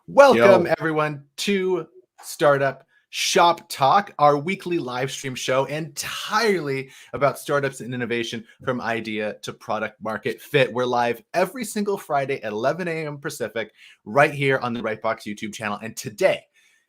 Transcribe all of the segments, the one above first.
Welcome, Yo, everyone, to Startup Shop Talk, our weekly live stream show entirely about startups and innovation from idea to product market fit. We're live every single Friday at 11 a.m. Pacific, right here on the Rightbox YouTube channel. And today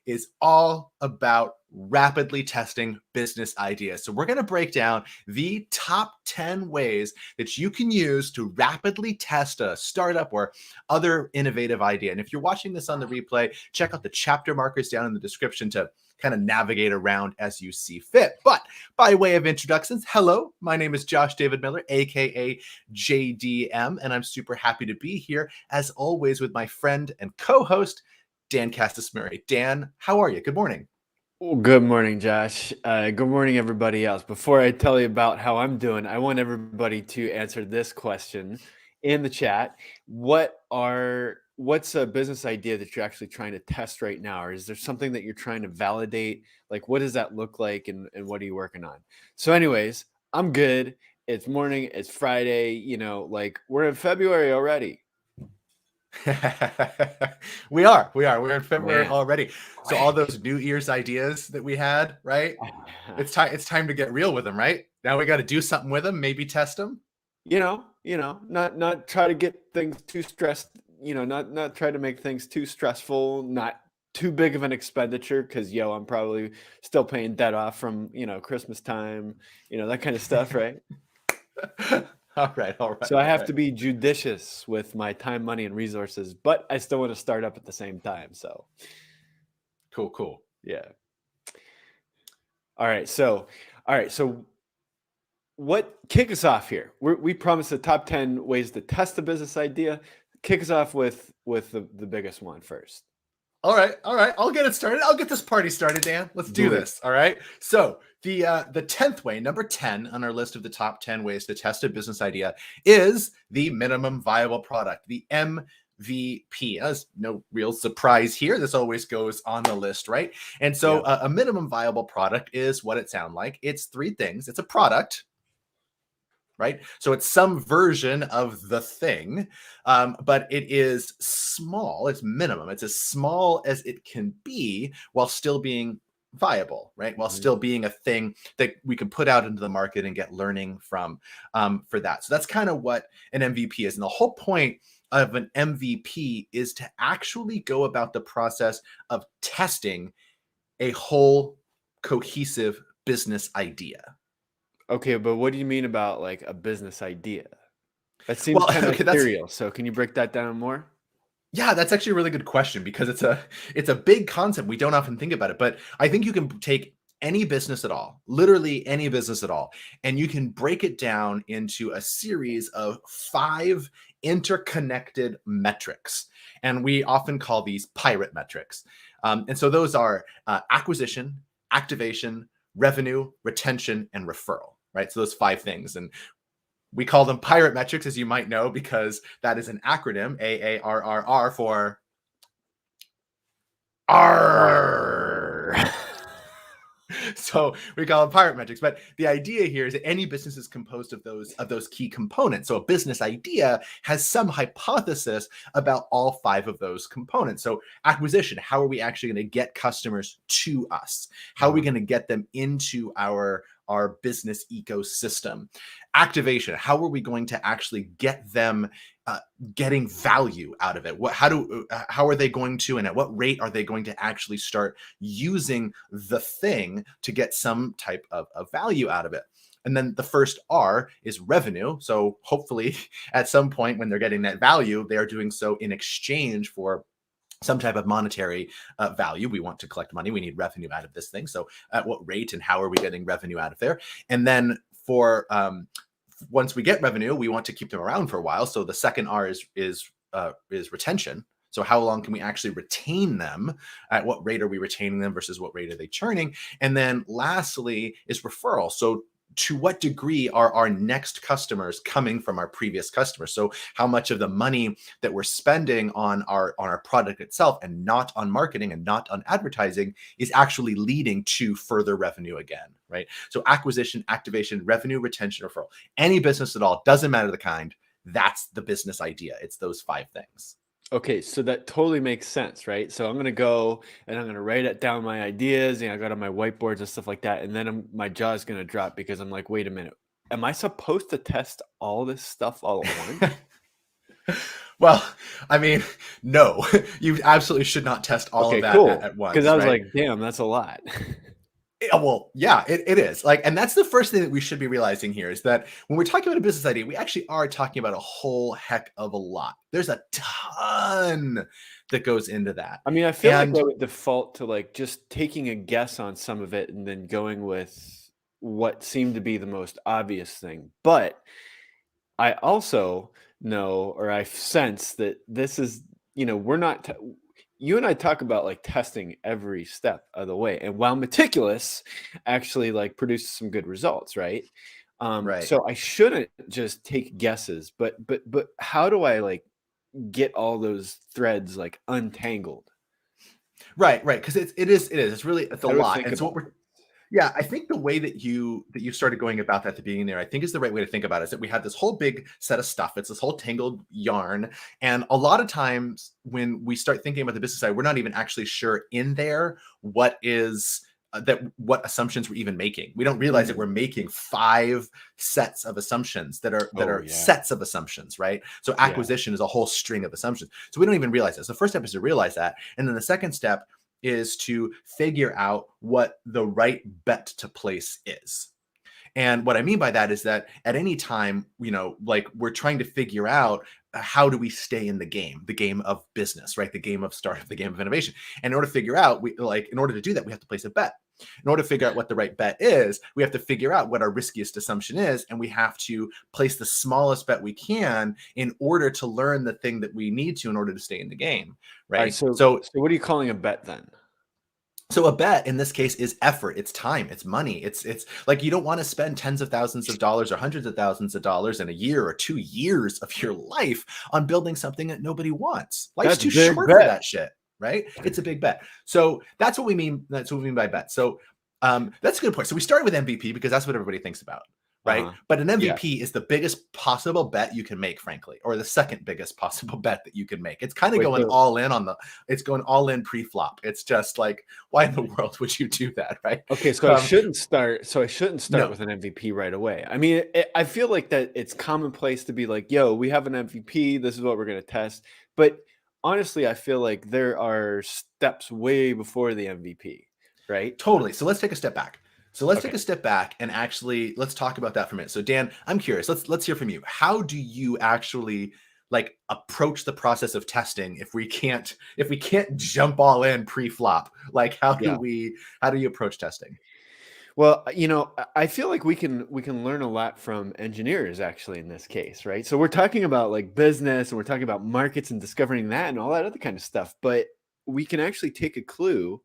is all about rapidly testing business ideas. So we're going to break down the top 10 ways that you can use to rapidly test a startup or other innovative idea. And if you're watching this on the replay, check out the chapter markers down in the description to kind of navigate around as you see fit. But by way of introductions, hello, my name is Josh David Miller, aka JDM, and I'm super happy to be here as always with my friend and co-host Dan Castis Murray. Dan, how are you? Good morning. well, good morning, Josh. Good morning, everybody else. Before I tell you about how I'm doing, I want everybody to answer this question in the chat. What's a business idea that you're actually trying to test right now? Or is there something that you're trying to validate? Like, what does that look like and what are you working on? So, anyways, I'm good. It's morning, it's Friday, like we're in February already. We're in February Man. already. So all those New Year's ideas that we had, right? It's time to get real with them, right? Now we got to do something with them, maybe test them. Not try to get things too stressed, not try to make things too stressful, not too big of an expenditure because I'm probably still paying debt off from, Christmas time, that kind of stuff, right? All right. So I have to be judicious with my time, money, and resources, but I still want to start up at the same time. So Cool. yeah. All right. So what kick us off here? We promised the top 10 ways to test a business idea. Kick us off with the biggest one first. All right. I'll get it started. I'll get this party started, Dan. Let's do Do it. this. All right. So the 10th way, number 10 on our list of the top 10 ways to test a business idea, is the minimum viable product, the MVP. That's no real surprise here. This always goes on the list, right? And so a minimum viable product is what it sounds like. It's three things. It's a product, right? So it's some version of the thing, but it is small. It's minimum. It's as small as it can be while still being viable, right? While still being a thing that we can put out into the market and get learning from for that. So that's kind of what an MVP is. And the whole point of an MVP is to actually go about the process of testing a whole cohesive business idea. Okay, but what do you mean about like a business idea? That seems Well, kind of okay, that's ethereal. So can you break that down more? Yeah, that's actually a really good question because it's a big concept. We don't often think about it, but I think you can take any business at all, literally any business at all, and you can break it down into a series of 5 interconnected metrics. And we often call these pirate metrics. And so those are acquisition, activation, revenue, retention, and referral, right? So those 5 things. And we call them pirate metrics, as you might know, because that is an acronym, AARRR, for R. So we call them pirate metrics. But the idea here is that any business is composed of those key components. So a business idea has some hypothesis about all 5 of those components. So acquisition, how are we actually going to get customers to us? How are we going to get them into our business ecosystem? Activation, how are we going to actually get them getting value out of it? How are they going to, and at what rate are they going to actually start using the thing to get some type of value out of it? And then the first R is revenue. So hopefully at some point when they're getting that value, they are doing so in exchange for some type of monetary value. We want to collect money. We need revenue out of this thing. So at what rate and how are we getting revenue out of there? And then for once we get revenue, we want to keep them around for a while. So the second R is retention. So how long can we actually retain them? At what rate are we retaining them versus what rate are they churning? And then lastly is referral. So to what degree are our next customers coming from our previous customers? So how much of the money that we're spending on our product itself and not on marketing and not on advertising is actually leading to further revenue again, right? So acquisition, activation, revenue, retention, referral, any business at all, doesn't matter the kind, that's the business idea. It's those 5 things. Okay, so that totally makes sense, right? So I'm gonna go and I'm gonna write it down my ideas, and I got on my whiteboards and stuff like that, and then my jaw's gonna drop because I'm like, wait a minute, am I supposed to test all this stuff all at once? Well, I mean, no, you absolutely should not test all of Okay, that cool. at Because I once, was right? like, damn, that's a lot. Well, yeah, it is. Like, and that's the first thing that we should be realizing here is that when we're talking about a business idea, we actually are talking about a whole heck of a lot. There's a ton that goes into that. I mean, I feel like And I would default to like just taking a guess on some of it and then going with what seemed to be the most obvious thing. But I also know, or I sense that this is, we're not, you and I talk about like testing every step of the way. And while meticulous, actually like produces some good results, right? right. So I shouldn't just take guesses, but how do I like get all those threads like untangled? Right. Because it is. It's really it's a How do I lot. think And so what about we're yeah, I think the way that you started going about that at the beginning there, I think is the right way to think about it, is that we have this whole big set of stuff. It's this whole tangled yarn. And a lot of times when we start thinking about the business side, we're not even actually sure in there what is that what assumptions we're even making. We don't realize that it? we're making five sets of assumptions that Oh are yeah. sets of assumptions, right? So Yeah. acquisition is a whole string of assumptions. So we don't even realize this. The first step is to realize that. And then the second step is to figure out what the right bet to place is. And what I mean by that is that at any time, like we're trying to figure out how do we stay in the game of business, right? The game of startup, the game of innovation. And in order to figure out, in order to do that, we have to place a bet. In order to figure out what the right bet is, we have to figure out what our riskiest assumption is, and we have to place the smallest bet we can in order to learn the thing that we need to in order to stay in the game, All right. right? So what are you calling a bet then? So a bet in this case is effort, it's time, it's money. It's like you don't want to spend tens of thousands of dollars or hundreds of thousands of dollars in a year or 2 years of your life on building something that nobody wants. Life's That's a too big short for bet. that shit, right? It's a big bet. So that's what we mean. That's what we mean by bet. So that's a good point. So we started with MVP because that's what everybody thinks about, right? Uh-huh. But an Yeah. MVP is the biggest possible bet you can make, frankly, or the second biggest possible bet that you can make. It's kind of Wait, going all in it's going all in pre-flop. It's just like, why in the world would you do that, right? okay, so I shouldn't start. So I shouldn't start No, with an MVP right away. I mean, I feel like that it's commonplace to be like, "Yo, we have an MVP. This is what we're gonna test." But honestly, I feel like there are steps way before the MVP, right? totally. So let's take a step back. So let's take Okay. a step back and actually let's talk about that for a minute. So Dan, I'm curious. Let's hear from you. How do you actually like approach the process of testing if we can't jump all in pre-flop? Like Yeah. how do you approach testing? Well, I feel like we can learn a lot from engineers actually in this case, right? So we're talking about like business and we're talking about markets and discovering that and all that other kind of stuff, but we can actually take a clue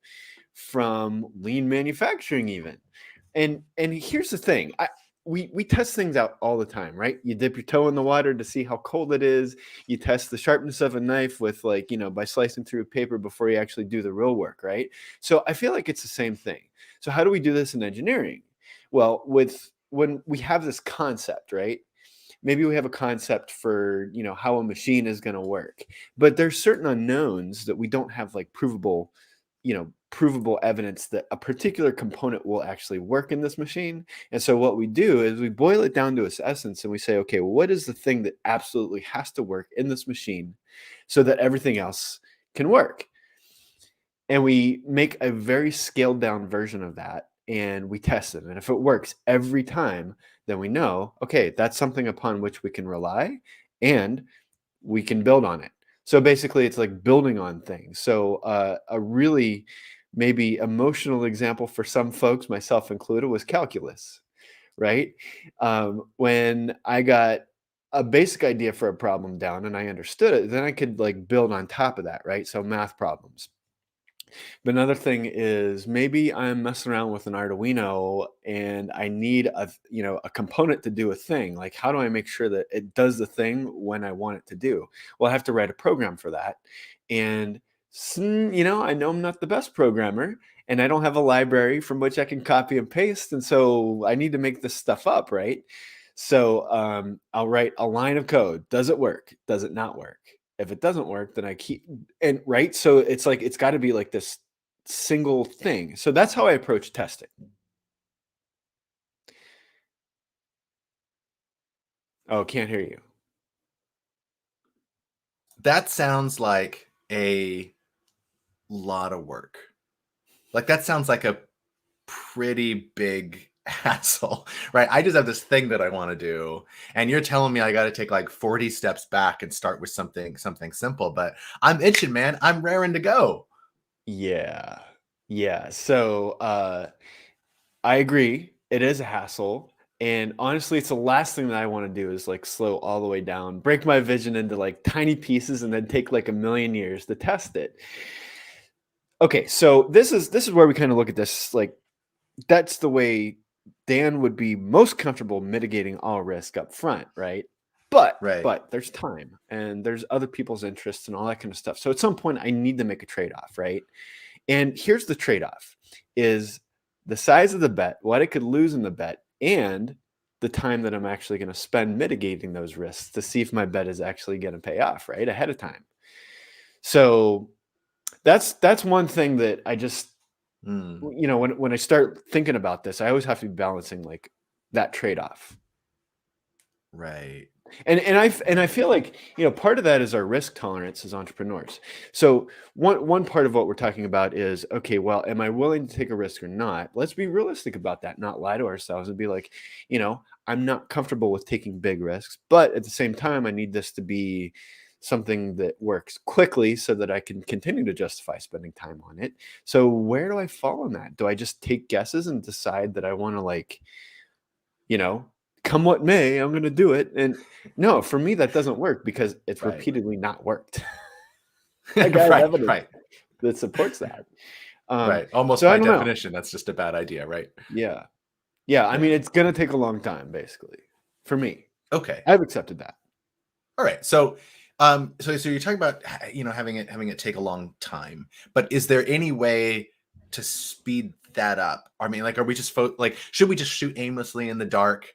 from lean manufacturing even. And here's the thing. We test things out all the time, right? You dip your toe in the water to see how cold it is. You test the sharpness of a knife with like, by slicing through paper before you actually do the real work, right? So I feel like it's the same thing. So how do we do this in engineering? Well, when we have this concept, right? Maybe we have a concept for, how a machine is going to work, but there's certain unknowns that we don't have like provable evidence that a particular component will actually work in this machine. And so what we do is we boil it down to its essence and we say, okay, well, what is the thing that absolutely has to work in this machine so that everything else can work? And we make a very scaled down version of that and we test it. And if it works every time, then we know, okay, that's something upon which we can rely and we can build on it. So basically, it's like building on things. So a really maybe emotional example for some folks, myself included, was calculus, right? When I got a basic idea for a problem down and I understood it, then I could like build on top of that, right? So math problems. But another thing is maybe I'm messing around with an Arduino and I need a component to do a thing. Like how do I make sure that it does the thing when I want it to do? Well, I have to write a program for that. And I know I'm not the best programmer and I don't have a library from which I can copy and paste. And so I need to make this stuff up, right? So I'll write a line of code. Does it work? Does it not work? If it doesn't work, then I keep, and right. So it's like, it's got to be like this single thing. So that's how I approach testing. Oh, can't hear you. That sounds like a lot of work. Like that sounds like a pretty big hassle, right? I just have this thing that I want to do, and you're telling me I got to take like 40 steps back and start with something simple, but I'm itching, man. I'm raring to go. Yeah. Yeah. So I agree. It is a hassle. And honestly, it's the last thing that I want to do is like slow all the way down, break my vision into like tiny pieces, and then take like a million years to test it. Okay, so this is where we kind of look at this like that's the way Dan would be most comfortable mitigating all risk up front, right? Right. But there's time and there's other people's interests and all that kind of stuff. So at some point I need to make a trade-off, right? And here's the trade-off is the size of the bet, what I could lose in the bet, and the time that I'm actually going to spend mitigating those risks to see if my bet is actually going to pay off, right? Ahead of time. So that's one thing that I just you know, when I start thinking about this, I always have to be balancing like that trade-off. Right. And I feel like, you know, part of that is our risk tolerance as entrepreneurs. So one part of what we're talking about is, okay, well, am I willing to take a risk or not? Let's be realistic about that, not lie to ourselves and be like, you know, I'm not comfortable with taking big risks, but at the same time, I need this to be something that works quickly so that I can continue to justify spending time on it. So where do I fall on that? Do I just take guesses and decide that I want to like, you know, come what may, I'm going to do it? And no, for me, that doesn't work because it's Right. repeatedly not worked. I got Right. evidence Right. that supports that. Right. Almost So I by don't know. definition, that's just a bad idea, right? Yeah. Yeah. I Yeah. mean, it's going to take a long time, basically, for me. Okay. I've accepted that. All right. So so you're talking about you know having it take a long time, but is there any way to speed that up? I mean, like, are we just like should we just shoot aimlessly in the dark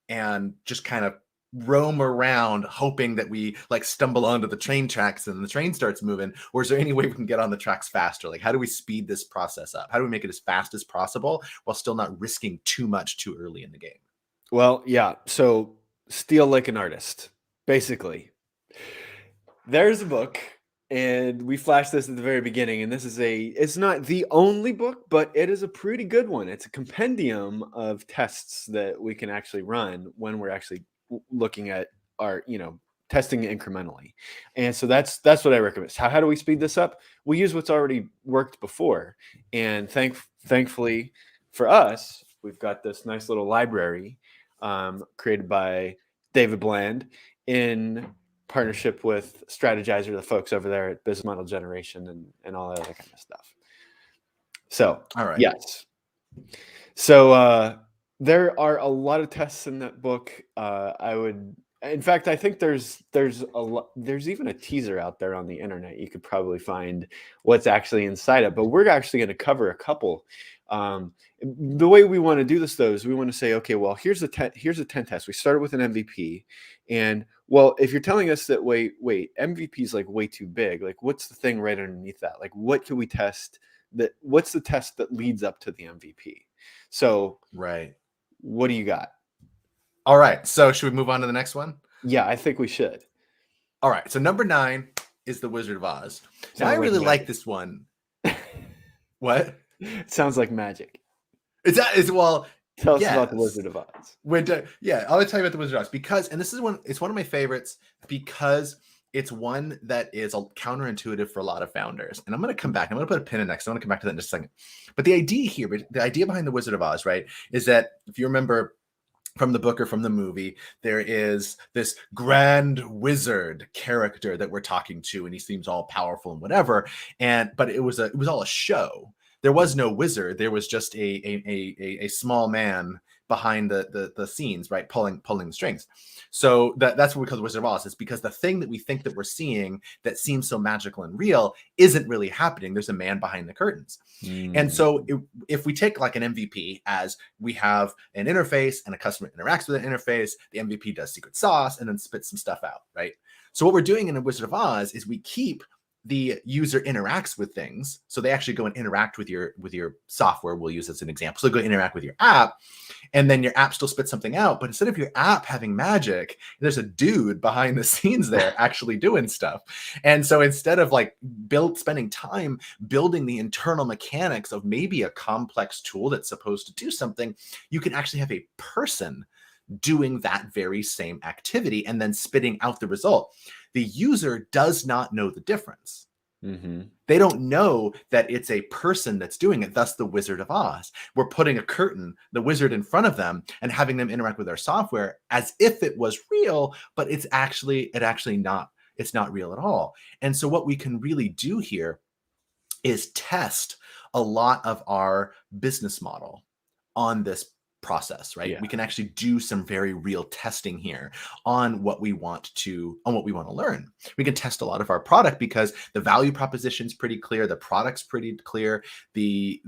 and just kind of roam around hoping that we like stumble onto the train tracks and the train starts moving, or is there any way we can get on the tracks faster? Like, how do we speed this process up? How do we make it as fast as possible while still not risking too much too early in the game? Well, yeah. So steal like an artist, basically. There's a book, and we flashed this at the very beginning, and this is it's not the only book, but it is a pretty good one. It's a compendium of tests that we can actually run when we're actually looking at our, you know, testing incrementally. And so that's what I recommend. How do we speed this up? We use what's already worked before. And thankfully for us, we've got this nice little library created by David Bland in partnership with Strategizer, the folks over there at Business Model Generation and all that other kind of stuff. So, All right. yes. So there are a lot of tests in that book. In fact, I think there's even a teaser out there on the internet. You could probably find what's actually inside it, but we're actually going to cover a couple. The way we want to do this, though, is we want to say, okay, well, here's a 10 test. We started with an MVP, and well, if you're telling us that wait, MVP is like way too big, like what's the thing right underneath that? Like, what can we test? What's the test that leads up to the MVP? So, Right. what do you got? All right. So should we move on to the next one? Yeah, I think we should. All right. So number 9 is The Wizard of Oz. Now, I really like this one. What? It sounds like magic. Well, Tell us yes. about The Wizard of Oz. Yeah, I'll tell you about The Wizard of Oz because, and this is it's one of my favorites because it's one that is counterintuitive for a lot of founders. And I'm going to come back. I'm going to put a pin in next. I want to come back to that in just a second. But the idea behind The Wizard of Oz, right, is that if you remember from the book or from the movie, there is this grand wizard character that we're talking to, and he seems all powerful and whatever. But it was all a show. There was no wizard. There was just a small man behind the scenes, right, pulling the strings. So that's what we call the Wizard of Oz. It's because the thing that we think that we're seeing that seems so magical and real isn't really happening. There's a man behind the curtains. And so if we take like an MVP as we have an interface and a customer interacts with an interface, the MVP does secret sauce and then spits some stuff out, right? So what we're doing in a Wizard of Oz is we keep the user interacts with things. So they actually go and interact with your software. We'll use as an example. So they go interact with your app, and then your app still spits something out. But instead of your app having magic, there's a dude behind the scenes there actually doing stuff. And so instead of like spending time building the internal mechanics of maybe a complex tool that's supposed to do something, you can actually have a person doing that very same activity and then spitting out the result. The user does not know the difference. They don't know that it's a person that's doing it. Thus, the Wizard of Oz. We're putting a curtain, the wizard, in front of them and having them interact with our software as if it was real, but it's actually not. It's not real at all. And so what we can really do here is test a lot of our business model on this process, right? Yeah. We can actually do some very real testing here on what we want to learn. We can test a lot of our product because the value proposition is pretty clear, the product's pretty clear, the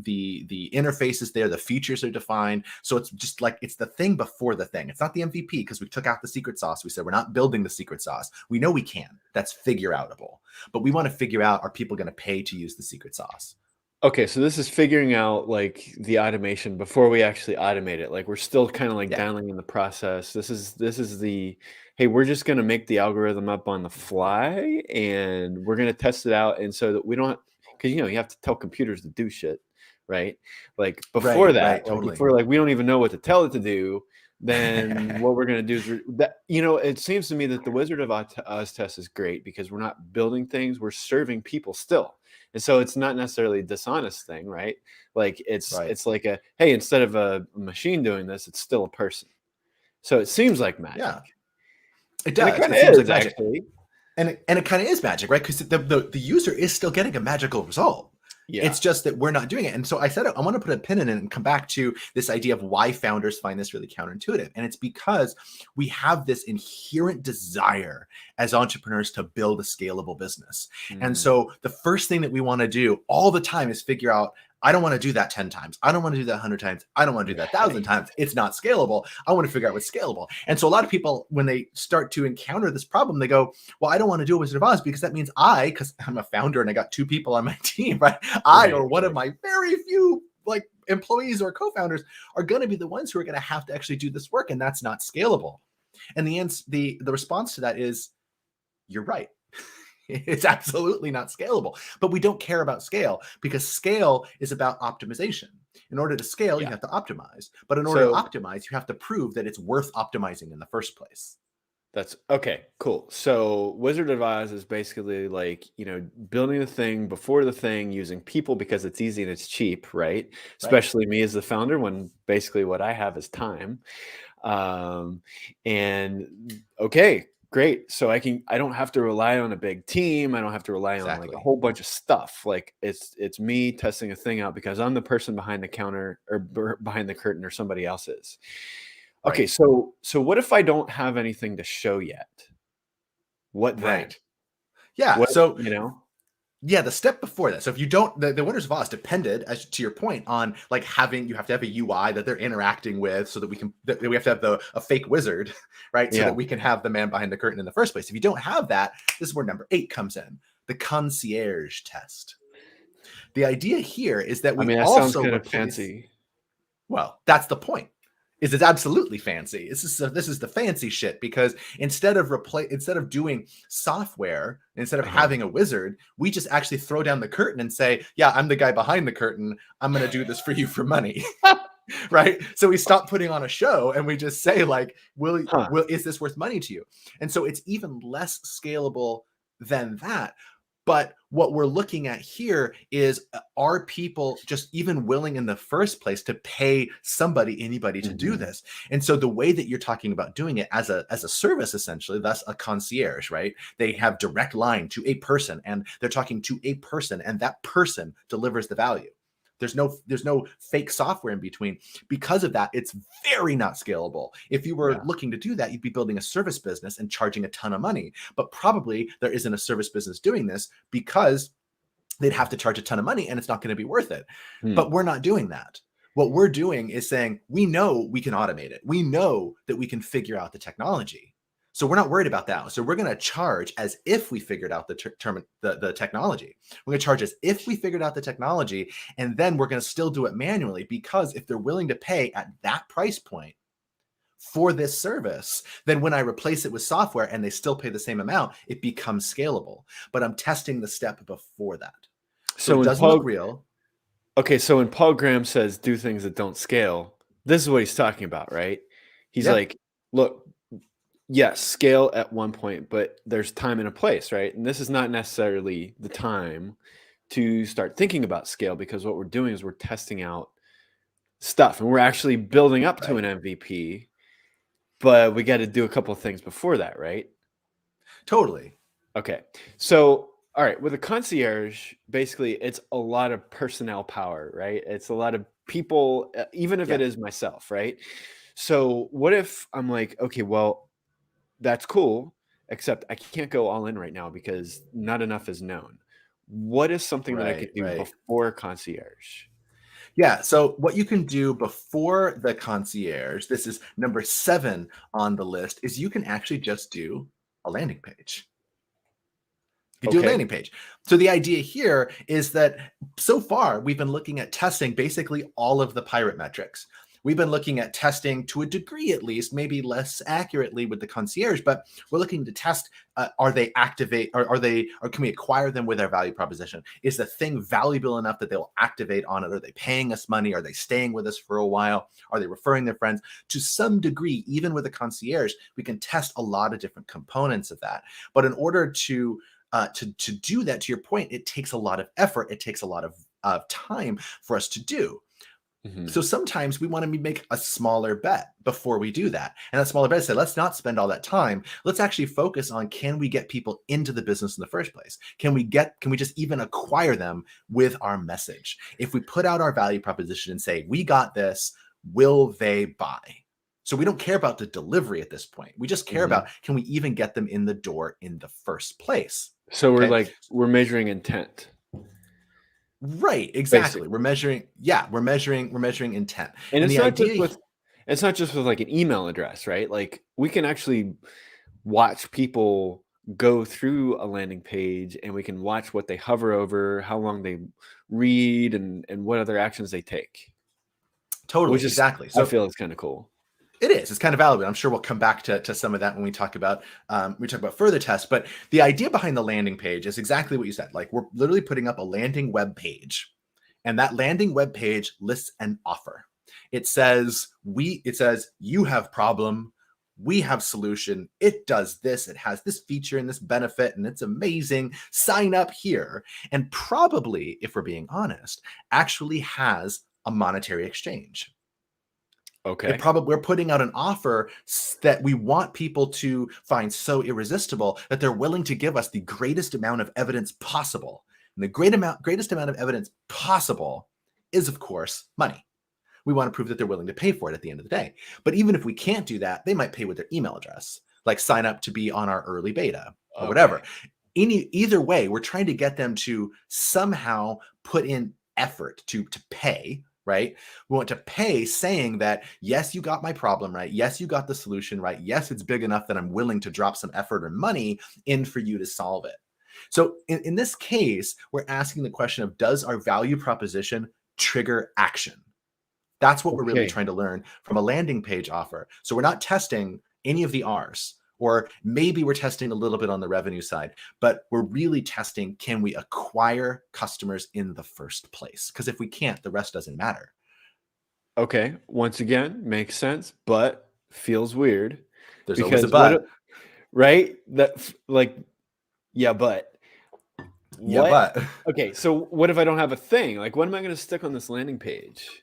interface is there, the features are defined. So it's just like it's the thing before the thing. It's not the MVP because we took out the secret sauce. We said we're not building the secret sauce. We know we can. That's figure outable. But we want to figure out, are people going to pay to use the secret sauce? Okay, so this is figuring out like the automation before we actually automate it. Like we're still kind of like dialing in the process. This is the, hey, we're just going to make the algorithm up on the fly and we're going to test it out. And so that we don't, because you have to tell computers to do shit, right? Like before that, totally. before like we don't even know what to tell it to do. Then what we're going to do is it seems to me that the Wizard of Oz test is great because we're not building things, we're serving people still. And so it's not necessarily a dishonest thing, right? Like it's like hey, instead of a machine doing this, it's still a person. So it seems like magic. Yeah, it does. It kind of is, like magic. Actually. And it kind of is magic, right? Because the user is still getting a magical result. Yeah. It's just that we're not doing it. And so I said, I want to put a pin in it and come back to this idea of why founders find this really counterintuitive. And it's because we have this inherent desire as entrepreneurs to build a scalable business. And so the first thing that we want to do all the time is figure out, I don't want to do that 10 times. I don't want to do that 100 times. I don't want to do that 1,000 times. It's not scalable. I want to figure out what's scalable. And so a lot of people, when they start to encounter this problem, they go, well, I don't want to do a Wizard of Oz because that means because I'm a founder and I got 2 people on my team, right? Or one of my very few like employees or co-founders are going to be the ones who are going to have to actually do this work. And that's not scalable. And the response to that is, you're right. It's absolutely not scalable, but we don't care about scale because scale is about optimization. In order to scale, you have to optimize, but in order to optimize, you have to prove that it's worth optimizing in the first place. That's okay, cool. So Wizard of Oz is basically like, building the thing before the thing using people because it's easy and it's cheap, right? Especially me as the founder when basically what I have is time. And okay, great. So I don't have to rely on a big team. I don't have to rely on like a whole bunch of stuff. Like it's me testing a thing out because I'm the person behind the counter or behind the curtain or somebody else is. Okay. So what if I don't have anything to show yet? What then? Yeah. The step before that. So if you don't, the Wizard of Oz depended, as to your point, on like you have to have a UI that they're interacting with, so that we have to have a fake wizard, right? So that we can have the man behind the curtain in the first place. If you don't have that, this is where number 8 comes in, the concierge test. The idea here is that that also sounds kind of fancy. Well, that's the point. It's absolutely fancy. This is the fancy shit because instead of doing software, instead of having a wizard, we just actually throw down the curtain and say, yeah, I'm the guy behind the curtain. I'm going to do this for you for money. Right? So we stop putting on a show and we just say like, is this worth money to you? And so it's even less scalable than that. But what we're looking at here is, are people just even willing in the first place to pay anybody to do this? And so the way that you're talking about doing it as a service, essentially, that's a concierge, right? They have direct line to a person and they're talking to a person and that person delivers the value. There's no fake software in between. Because of that, it's very not scalable. If you were looking to do that, you'd be building a service business and charging a ton of money. But probably there isn't a service business doing this because they'd have to charge a ton of money and it's not going to be worth it. But we're not doing that. What we're doing is saying, we know we can automate it. We know that we can figure out the technology. So we're not worried about that. So we're going to charge as if we figured out the technology. We're going to charge as if we figured out the technology, and then we're going to still do it manually, because if they're willing to pay at that price point for this service, then when I replace it with software and they still pay the same amount, it becomes scalable. But I'm testing the step before that. So it when doesn't look real. Okay, so when Paul Graham says do things that don't scale, this is what he's talking about, right? He's Yeah. like, look, yes, scale at one point, but there's time and a place, right? And this is not necessarily the time to start thinking about scale, because what we're doing is we're testing out stuff and we're actually building up to an MVP, but we got to do a couple of things before that, right? Totally. Okay. So, all right, with a concierge, basically it's a lot of personnel power, right? It's a lot of people, even if it is myself, right? So, what if I'm like, okay, well, that's cool, except I can't go all in right now because not enough is known. What is something that I could do before concierge? Yeah. So what you can do before the concierge, this is number 7 on the list, is you can actually just do a landing page. You do a landing page. So the idea here is that so far we've been looking at testing basically all of the pirate metrics. We've been looking at testing to a degree, at least, maybe less accurately with the concierge, but we're looking to test, are they activate, or can we acquire them with our value proposition? Is the thing valuable enough that they'll activate on it? Are they paying us money? Are they staying with us for a while? Are they referring their friends? To some degree, even with a concierge, we can test a lot of different components of that. But in order to do that, to your point, it takes a lot of effort. It takes a lot of time for us to do. So sometimes we want to make a smaller bet before we do that. And that smaller bet said, let's not spend all that time. Let's actually focus on, can we get people into the business in the first place? Can we just even acquire them with our message? If we put out our value proposition and say, we got this, will they buy? So we don't care about the delivery at this point. We just care about, can we even get them in the door in the first place? So we're measuring intent. Right, exactly. Basically. We're measuring intent. And it's not just with like an email address, right? Like we can actually watch people go through a landing page, and we can watch what they hover over, how long they read, and what other actions they take. Totally, exactly. So I feel it's kind of cool. It is. It's kind of valuable. I'm sure we'll come back to some of that when we talk about further tests. But the idea behind the landing page is exactly what you said. Like, we're literally putting up a landing web page, and that landing web page lists an offer. It says you have problem, we have solution. It does this. It has this feature and this benefit, and it's amazing. Sign up here. And probably, if we're being honest, actually has a monetary exchange. Okay. We're putting out an offer that we want people to find so irresistible that they're willing to give us the greatest amount of evidence possible. And the greatest amount of evidence possible is, of course, money. We want to prove that they're willing to pay for it at the end of the day. But even if we can't do that, they might pay with their email address, like sign up to be on our early beta or whatever. Either way, we're trying to get them to somehow put in effort to pay. Right? We want to pay saying that, yes, you got my problem right. Yes, you got the solution right. Yes, it's big enough that I'm willing to drop some effort or money in for you to solve it. So in this case, we're asking the question of, does our value proposition trigger action? That's what we're really trying to learn from a landing page offer. So we're not testing any of the R's. Or maybe we're testing a little bit on the revenue side, but we're really testing, can we acquire customers in the first place? Because if we can't, the rest doesn't matter. Okay. Once again, makes sense, but feels weird. There's always a but. Right? That, like, yeah, but. Yeah, but. Okay, so what if I don't have a thing? Like, what am I going to stick on this landing page?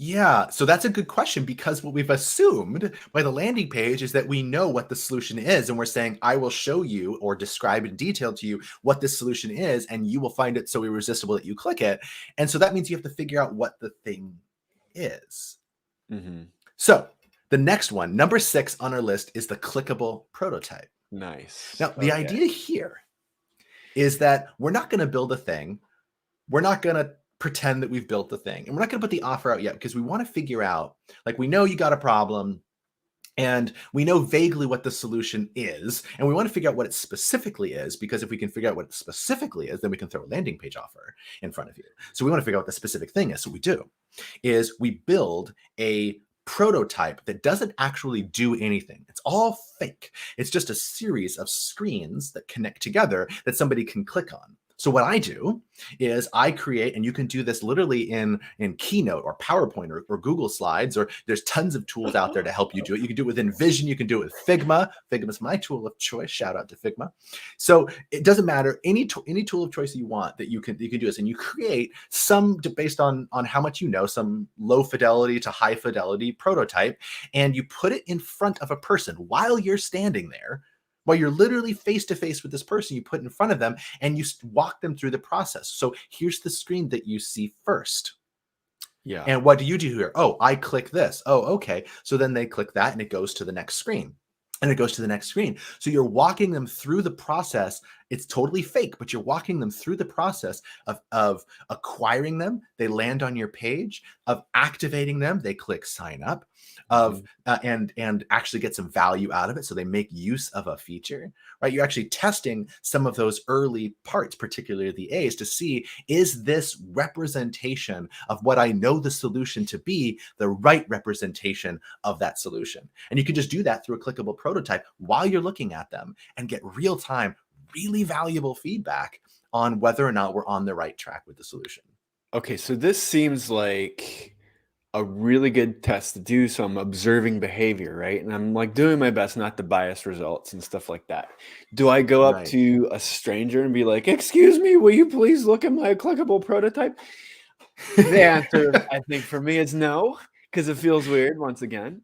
Yeah, so that's a good question, because what we've assumed by the landing page is that we know what the solution is, and we're saying, I will show you or describe in detail to you what this solution is, and you will find it so irresistible that you click it. And so that means you have to figure out what the thing is. So the next one, number 6 on our list, is the clickable prototype. Nice. Now, the idea here is that we're not going to build a thing. We're not going to pretend that we've built the thing, and we're not going to put the offer out yet, because we want to figure out, like, we know you got a problem And we know vaguely what the solution is, and we want to figure out what it specifically is, because if we can figure out what it specifically is, then we can throw a landing page offer in front of you. So we want to figure out what the specific thing is. So what we do is we build a prototype that doesn't actually do anything. It's all fake. It's just a series of screens that connect together that somebody can click on. So what I do is I create, and you can do this literally in Keynote or PowerPoint or Google Slides, or there's tons of tools out there to help you do it. You can do it with InVision. You can do it with Figma. Figma is my tool of choice. Shout out to Figma. So it doesn't matter, any tool of choice that you want that you can do this, and you create some based on how much you know, some low fidelity to high fidelity prototype, and you put it in front of a person while you're standing there. While you're literally face to face with this person, you put in front of them and you walk them through the process. So here's the screen that you see first. Yeah. And what do you do here? Oh, I click this. Oh, okay. So then they click that and it goes to the next screen. And it goes to the next screen. So you're walking them through the process. It's totally fake, but you're walking them through the process of acquiring them. They land on your page, of activating them. They click sign up, of and actually get some value out of it. So they make use of a feature, right? You're actually testing some of those early parts, particularly the A's, to see, is this representation of what I know the solution to be the right representation of that solution? And you can just do that through a clickable prototype while you're looking at them and get real-time, really valuable feedback on whether or not we're on the right track with the solution. Okay, so this seems like a really good test to do some observing behavior, right? And I'm like doing my best not to bias results and stuff like that. Do I go up Right. to a stranger and be like, "Excuse me, will you please look at my clickable prototype?" The answer, I think, for me is no, because it feels weird once again.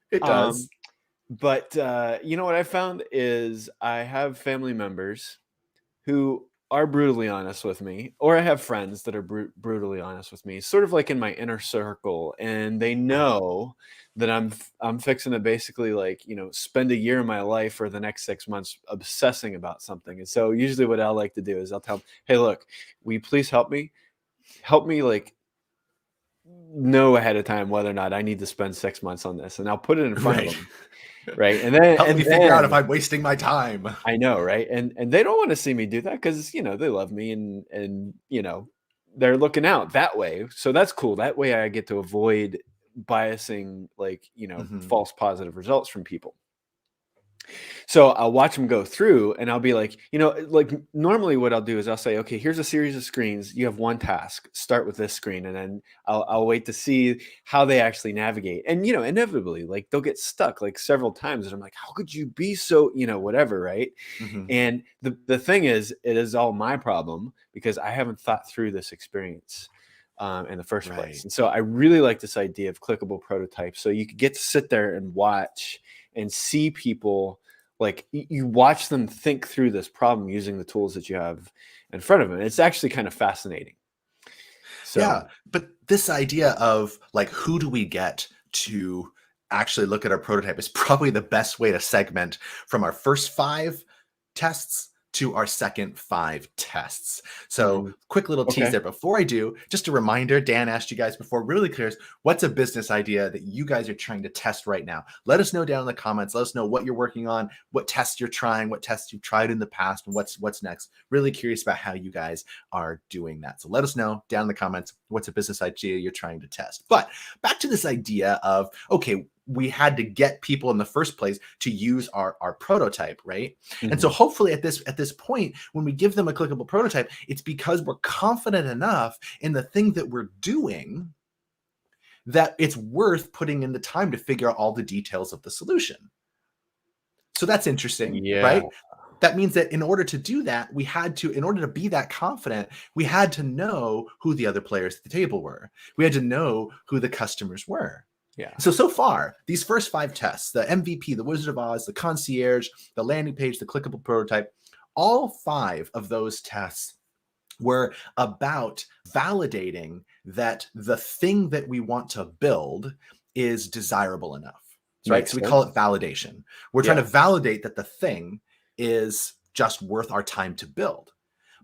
It does. But you know what I found is I have family members who are brutally honest with me, or I have friends that are brutally honest with me, sort of like in my inner circle, and they know that I'm fixing to basically, like, you know, spend a year of my life for the next 6 months obsessing about something. And so usually what I like to do is I'll tell them, "Hey, look, will you please help me? Help me, like, know ahead of time whether or not I need to spend 6 months on this," and I'll put it in front of Right. them. Right. And then, Help me figure out if I'm wasting my time. I know, right? And they don't want to see me do that because, you know, they love me and you know, they're looking out that way. So that's cool. That way I get to avoid biasing, like, you know, false positive results from people. So I'll watch them go through and I'll be like, you know, like normally what I'll do is I'll say, okay, here's a series of screens. You have one task. Start with this screen. And then I'll wait to see how they actually navigate. And, you know, inevitably, like they'll get stuck like several times. And I'm like, how could you be so, you know, whatever, right? And the thing is, it is all my problem because I haven't thought through this experience in the first place. And so I really like this idea of clickable prototypes. So you could get to sit there and watch and see people, like you watch them think through this problem using the tools that you have in front of them. It's actually kind of fascinating. So yeah, but this idea of like, who do we get to actually look at our prototype is probably the best way to segment from our first 5 tests to our second 5 tests. So quick little tease there. Before I do, just a reminder, Dan asked you guys before, really clear, what's a business idea that you guys are trying to test right now? Let us know down in the comments. Let us know what you're working on, what tests you're trying, what tests you've tried in the past, and what's next. Really curious about how you guys are doing that. So let us know down in the comments, what's a business idea you're trying to test. But back to this idea of, okay, we had to get people in the first place to use our prototype, right? And so hopefully at this point, when we give them a clickable prototype, it's because we're confident enough in the thing that we're doing that it's worth putting in the time to figure out all the details of the solution. So that's interesting, right? That means that in order to do that, we had to, in order to be that confident, we had to know who the other players at the table were. We had to know who the customers were. Yeah. So far, these first 5 tests, the MVP, the Wizard of Oz, the Concierge, the landing page, the clickable prototype, all 5 of those tests were about validating that the thing that we want to build is desirable enough, right? So we call it validation. We're trying to validate that the thing is just worth our time to build.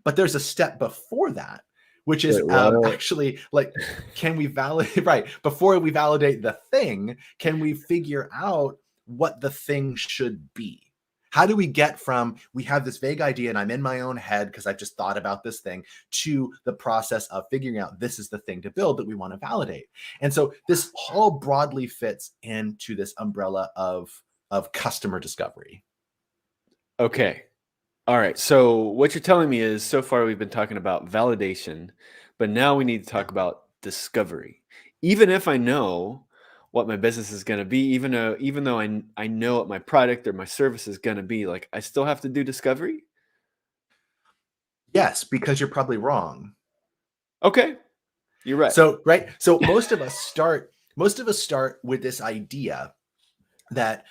But there's a step before that, which is actually like, can we validate, right? Before we validate the thing, can we figure out what the thing should be? How do we get from we have this vague idea and I'm in my own head because I've just thought about this thing to the process of figuring out this is the thing to build that we want to validate? And so this all broadly fits into this umbrella of customer discovery. Okay. All right. So what you're telling me is so far we've been talking about validation, but now we need to talk about discovery. Even if I know what my business is going to be, even though I know what my product or my service is going to be, like I still have to do discovery? Yes, because you're probably wrong. Okay. You're right. So, right. So most of us start with this idea that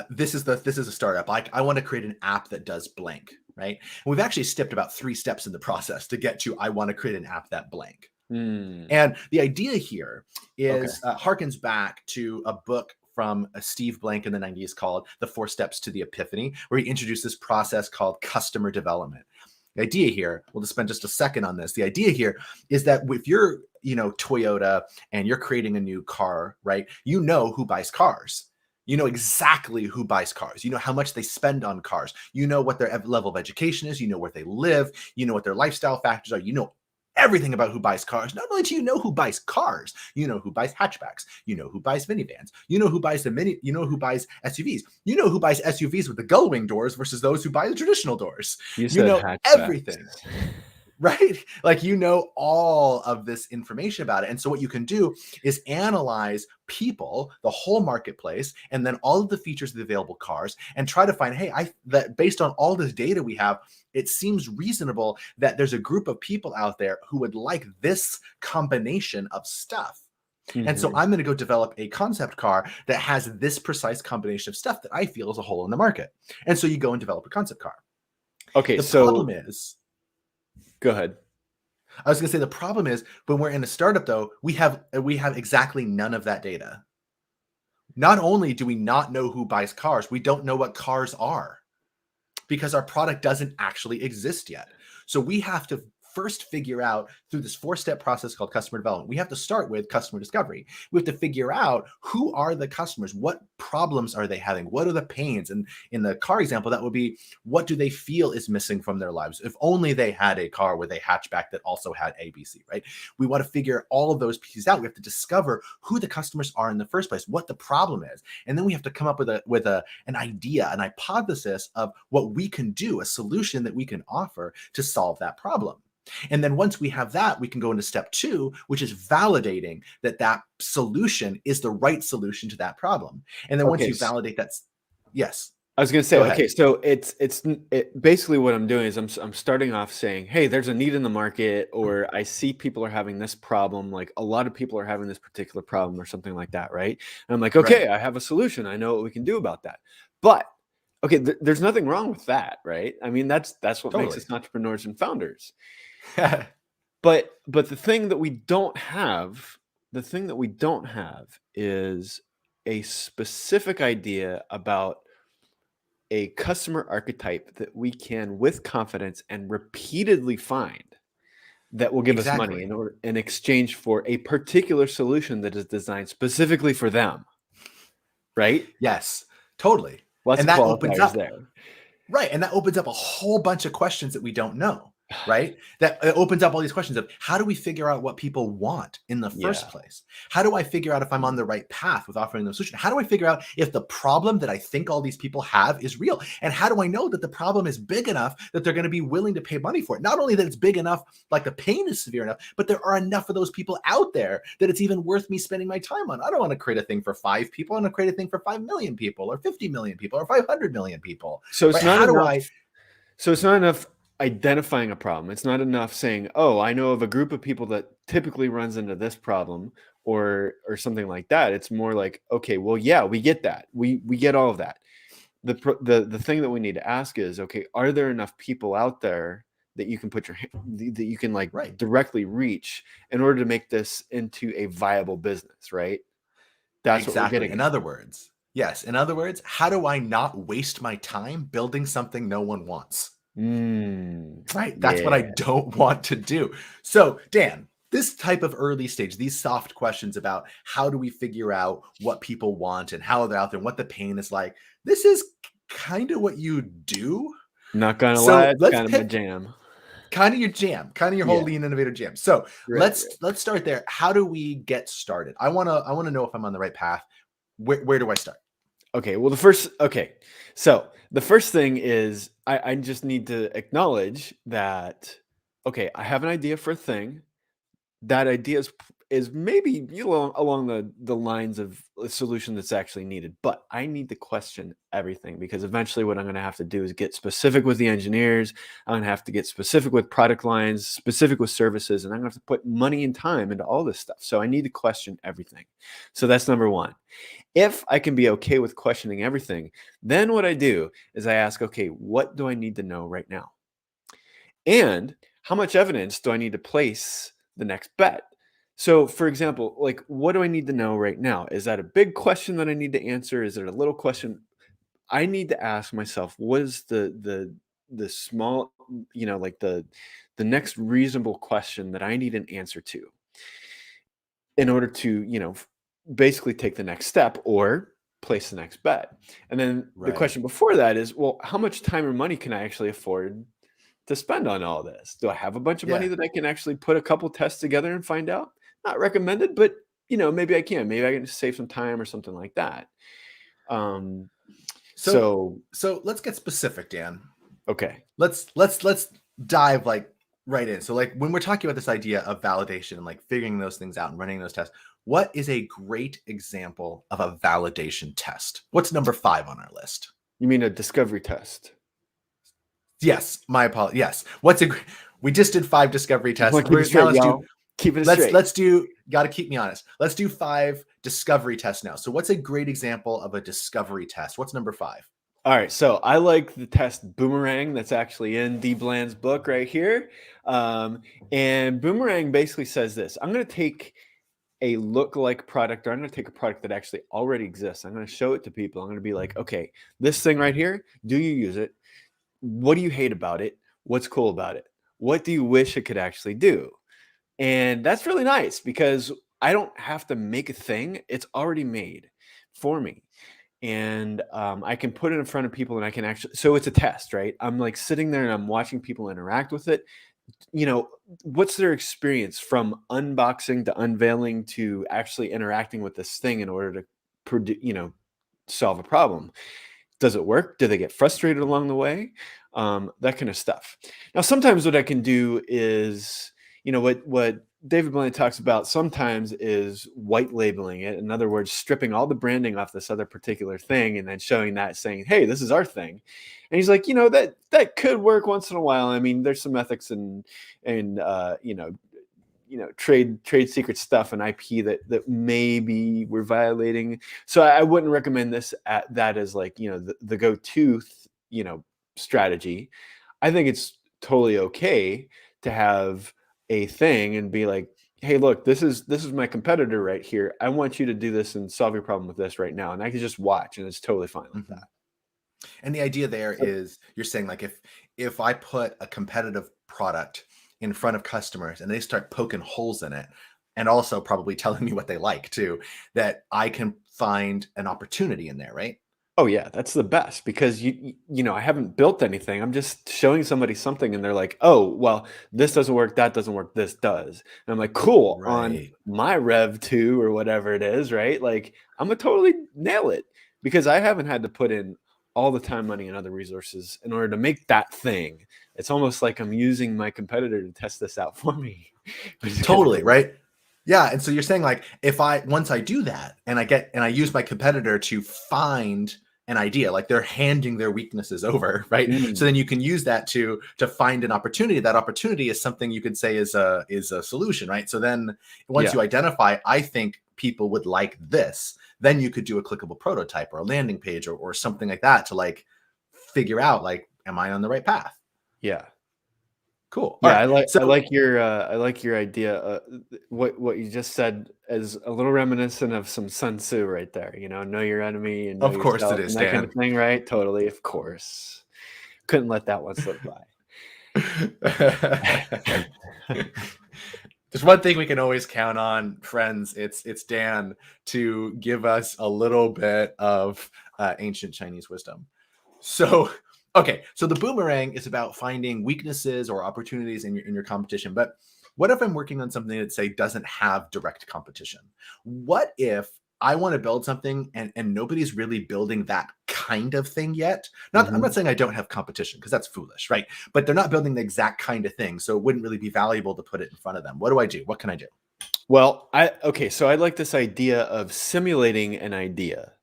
this is a startup. I want to create an app that does blank, right? And we've actually skipped about 3 steps in the process to get to I want to create an app that blank. And the idea here is harkens back to a book from Steve Blank in the 90s called The 4 Steps to the Epiphany, where he introduced this process called customer development. The idea here, we'll just spend just a second on this. The idea here is that if you're, Toyota and you're creating a new car, right? You know who buys cars. You know exactly who buys cars. You know how much they spend on cars. You know what their level of education is. You know where they live. You know what their lifestyle factors are. You know everything about who buys cars. Not only do you know who buys cars, you know who buys hatchbacks. You know who buys minivans. You know who buys you know who buys SUVs. You know who buys SUVs with the gull wing doors versus those who buy the traditional doors. You know hatchbacks. Everything. Right? Like, you know all of this information about it. And so what you can do is analyze people, the whole marketplace, and then all of the features of the available cars and try to find, hey, that based on all this data we have, it seems reasonable that there's a group of people out there who would like this combination of stuff. And so I'm going to go develop a concept car that has this precise combination of stuff that I feel is a hole in the market. And so you go and develop a concept car. Okay, the problem is, go ahead. I was going to say the problem is when we're in a startup, though, we have exactly none of that data. Not only do we not know who buys cars, we don't know what cars are because our product doesn't actually exist yet. So we have to first figure out through this 4-step process called customer development. We have to start with customer discovery. We have to figure out who are the customers, what problems are they having, what are the pains, and in the car example, that would be what do they feel is missing from their lives. If only they had a car with a hatchback that also had ABC, right? We want to figure all of those pieces out. We have to discover who the customers are in the first place, what the problem is, and then we have to come up with an idea, an hypothesis of what we can do, a solution that we can offer to solve that problem. And then once we have that, we can go into step 2, which is validating that solution is the right solution to that problem. And then once you validate that, yes. I was going to say, okay, so it's basically what I'm doing is I'm starting off saying, hey, there's a need in the market, or I see people are having this problem, like a lot of people are having this particular problem or something like that, right? And I'm like, okay, I have a solution. I know what we can do about that. But okay, there's nothing wrong with that, right? I mean, that's what makes us entrepreneurs and founders. But the thing that we don't have is a specific idea about a customer archetype that we can with confidence and repeatedly find that will give us money in exchange for a particular solution that is designed specifically for them. Right? Yes, totally. Lots and of that opens up there. Right. And that opens up a whole bunch of questions that we don't know. Right? That opens up all these questions of how do we figure out what people want in the first place? How do I figure out if I'm on the right path with offering them a solution? How do I figure out if the problem that I think all these people have is real? And how do I know that the problem is big enough that they're going to be willing to pay money for it? Not only that it's big enough, like the pain is severe enough, but there are enough of those people out there that it's even worth me spending my time on. I don't want to create a thing for 5 people. I want to create a thing for 5 million people or 50 million people or 500 million people. So it's not enough. So it's not enough identifying a problem. It's not enough saying, oh, I know of a group of people that typically runs into this problem or something like that. It's more like, okay, well, yeah, we get that. We get all of that. The thing that we need to ask is, okay, are there enough people out there that you can put that you can directly reach in order to make this into a viable business, right? That's what we're getting. In other words, how do I not waste my time building something no one wants? Right. That's what I don't want to do. So, Dan, this type of early stage, these soft questions about how do we figure out what people want and how they're out there and what the pain is like, this is kind of what you do. Not gonna lie, So it's let's kind of my pick jam. kind of your jam, kind of your whole Yeah, lean innovator jam. So right, let's right. let's start there. How do we get started? I wanna know if I'm on the right path. Where do I start? Okay, well, so the first thing is I just need to acknowledge that, okay, I have an idea for a thing. That idea is maybe along the lines of a solution that's actually needed, but I need to question everything because eventually what I'm going to have to do is get specific with the engineers. I'm going to have to get specific with product lines, specific with services, and I'm going to have to put money and time into all this stuff. So I need to question everything. So that's number one. If I can be okay with questioning everything, then what I do is I ask, okay, what do I need to know right now? And how much evidence do I need to place the next bet? So, for example, like, what do I need to know right now? Is that a big question that I need to answer? Is it a little question? I need to ask myself, what is the small, like the next reasonable question that I need an answer to in order to, basically take the next step or place the next bet. And then the Right. question before that is, well, how much time or money can I actually afford to spend on all this? Do I have a bunch of money Yeah. that I can actually put a couple tests together and find out? Not recommended, but maybe I can. Maybe I can just save some time or something like that. Um, So so so let's get specific, Dan. okay. Let's dive like right in. So like when we're talking about this idea of validation and like figuring those things out and running those tests, what is a great example of a validation test? What's number 5 on our list? You mean a discovery test? Yes, my apologies. Yes. We just did 5 discovery Just tests. want to keep it Now straight, y'all. Keeping it straight. let's do got to keep me honest. Let's do 5 discovery tests now. So what's a great example of a discovery test? What's number 5? All right, so I like the test Boomerang that's actually in D. Bland's book right here. Um, and Boomerang basically says this: I'm going to take a look-alike product, or I'm going to take a product that actually already exists. I'm going to show it to people. I'm going to be like, okay, this thing right here, do you use it? What do you hate about it? What's cool about it? What do you wish it could actually do? And that's really nice because I don't have to make a thing, it's already made for me. And I can put it in front of people and I can actually, so it's a test, right? I'm like sitting there and I'm watching people interact with it. What's their experience from unboxing to unveiling to actually interacting with this thing in order to produce, solve a problem? Does it work? Do they get frustrated along the way? That kind of stuff. Now, sometimes what I can do is, what David Blaine talks about sometimes is white labeling it. In other words, stripping all the branding off this other particular thing and then showing that, saying, "Hey, this is our thing." And he's like, that could work once in a while. I mean, there's some ethics and trade secret stuff and IP that maybe we're violating. So I wouldn't recommend that as like the go-to strategy. I think it's totally okay to have a thing and be like, hey, look, this is my competitor right here. I want you to do this and solve your problem with this right now, and I can just watch, and it's totally fine like Mhm. that. And the idea there So, is you're saying like if I put a competitive product in front of customers and they start poking holes in it and also probably telling me what they like too, that I can find an opportunity in there, right? oh yeah, that's the best because I haven't built anything. I'm just showing somebody something and they're like, "Oh, well, this doesn't work, that doesn't work, this does." And I'm like, "Cool, on Right. my Rev 2 or whatever it is, right?" Like, I'm gonna totally nail it because I haven't had to put in all the time, money, and other resources in order to make that thing. It's almost like I'm using my competitor to test this out for me, which is kind of Totally, cool. right? Yeah, and so you're saying like if I once I do that and I use my competitor to find an idea, like they're handing their weaknesses over, right? So Mm, then you can use that to find an opportunity. That opportunity is something you could say is a solution, right? So then once yeah, you identify, I think people would like this, then you could do a clickable prototype or a landing page or something like that to like figure out like, am I on the right path? yeah. Cool. All Yeah, right. I So like your idea. What you just said is a little reminiscent of some Sun Tzu right there. Know your enemy and know of course it yourself is, and that kind of Dan. thing, right? Totally, of course. Couldn't let that one slip by. There's one thing we can always count on, friends. It's Dan to give us a little bit of ancient Chinese wisdom. So, okay, so the boomerang is about finding weaknesses or opportunities in your competition. But what if I'm working on something that, say, doesn't have direct competition? What if I want to build something and nobody's really building that kind of thing yet? I'm not saying I don't have competition, because that's foolish, right? But they're not building the exact kind of thing, so it wouldn't really be valuable to put it in front of them. What do I do? What can I do? Well, so I like this idea of simulating an idea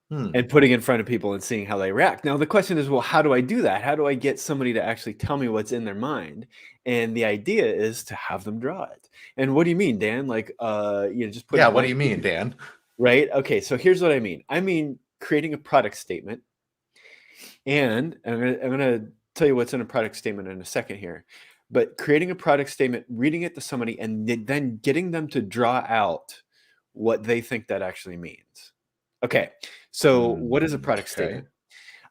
and putting it in front of people and seeing how they react. Now, the question is, well, how do I do that? How do I get somebody to actually tell me what's in their mind? And the idea is to have them draw it. And what do you mean, Dan? Like, just put Yeah, a what do you blank mean, Dan? right? Okay, so here's what I mean. I mean creating a product statement, and I'm gonna tell you what's in a product statement in a second here. But creating a product statement, reading it to somebody, and then getting them to draw out what they think that actually means. Okay, so what is a product Okay. statement?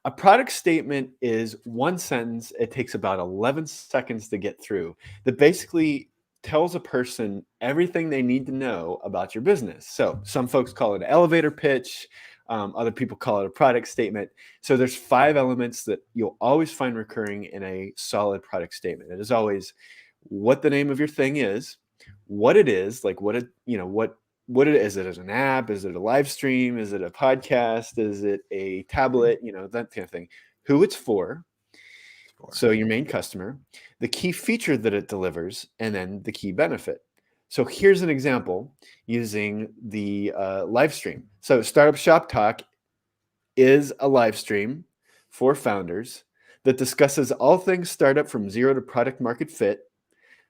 A product statement is one sentence. It takes about 11 seconds to get through, that basically tells a person everything they need to know about your business. So some folks call it an elevator pitch. Other people call it a product statement. So there's 5 elements that you'll always find recurring in a solid product statement. It is always what the name of your thing is, what it is, like what it, what it is. It is an app? Is it a live stream? Is it a podcast? Is it a tablet? That kind of thing. Who it's for. So your main customer, the key feature that it delivers, and then the key benefit. So here's an example using the live stream. So Startup Shop Talk is a live stream for founders that discusses all things startup from zero to product market fit,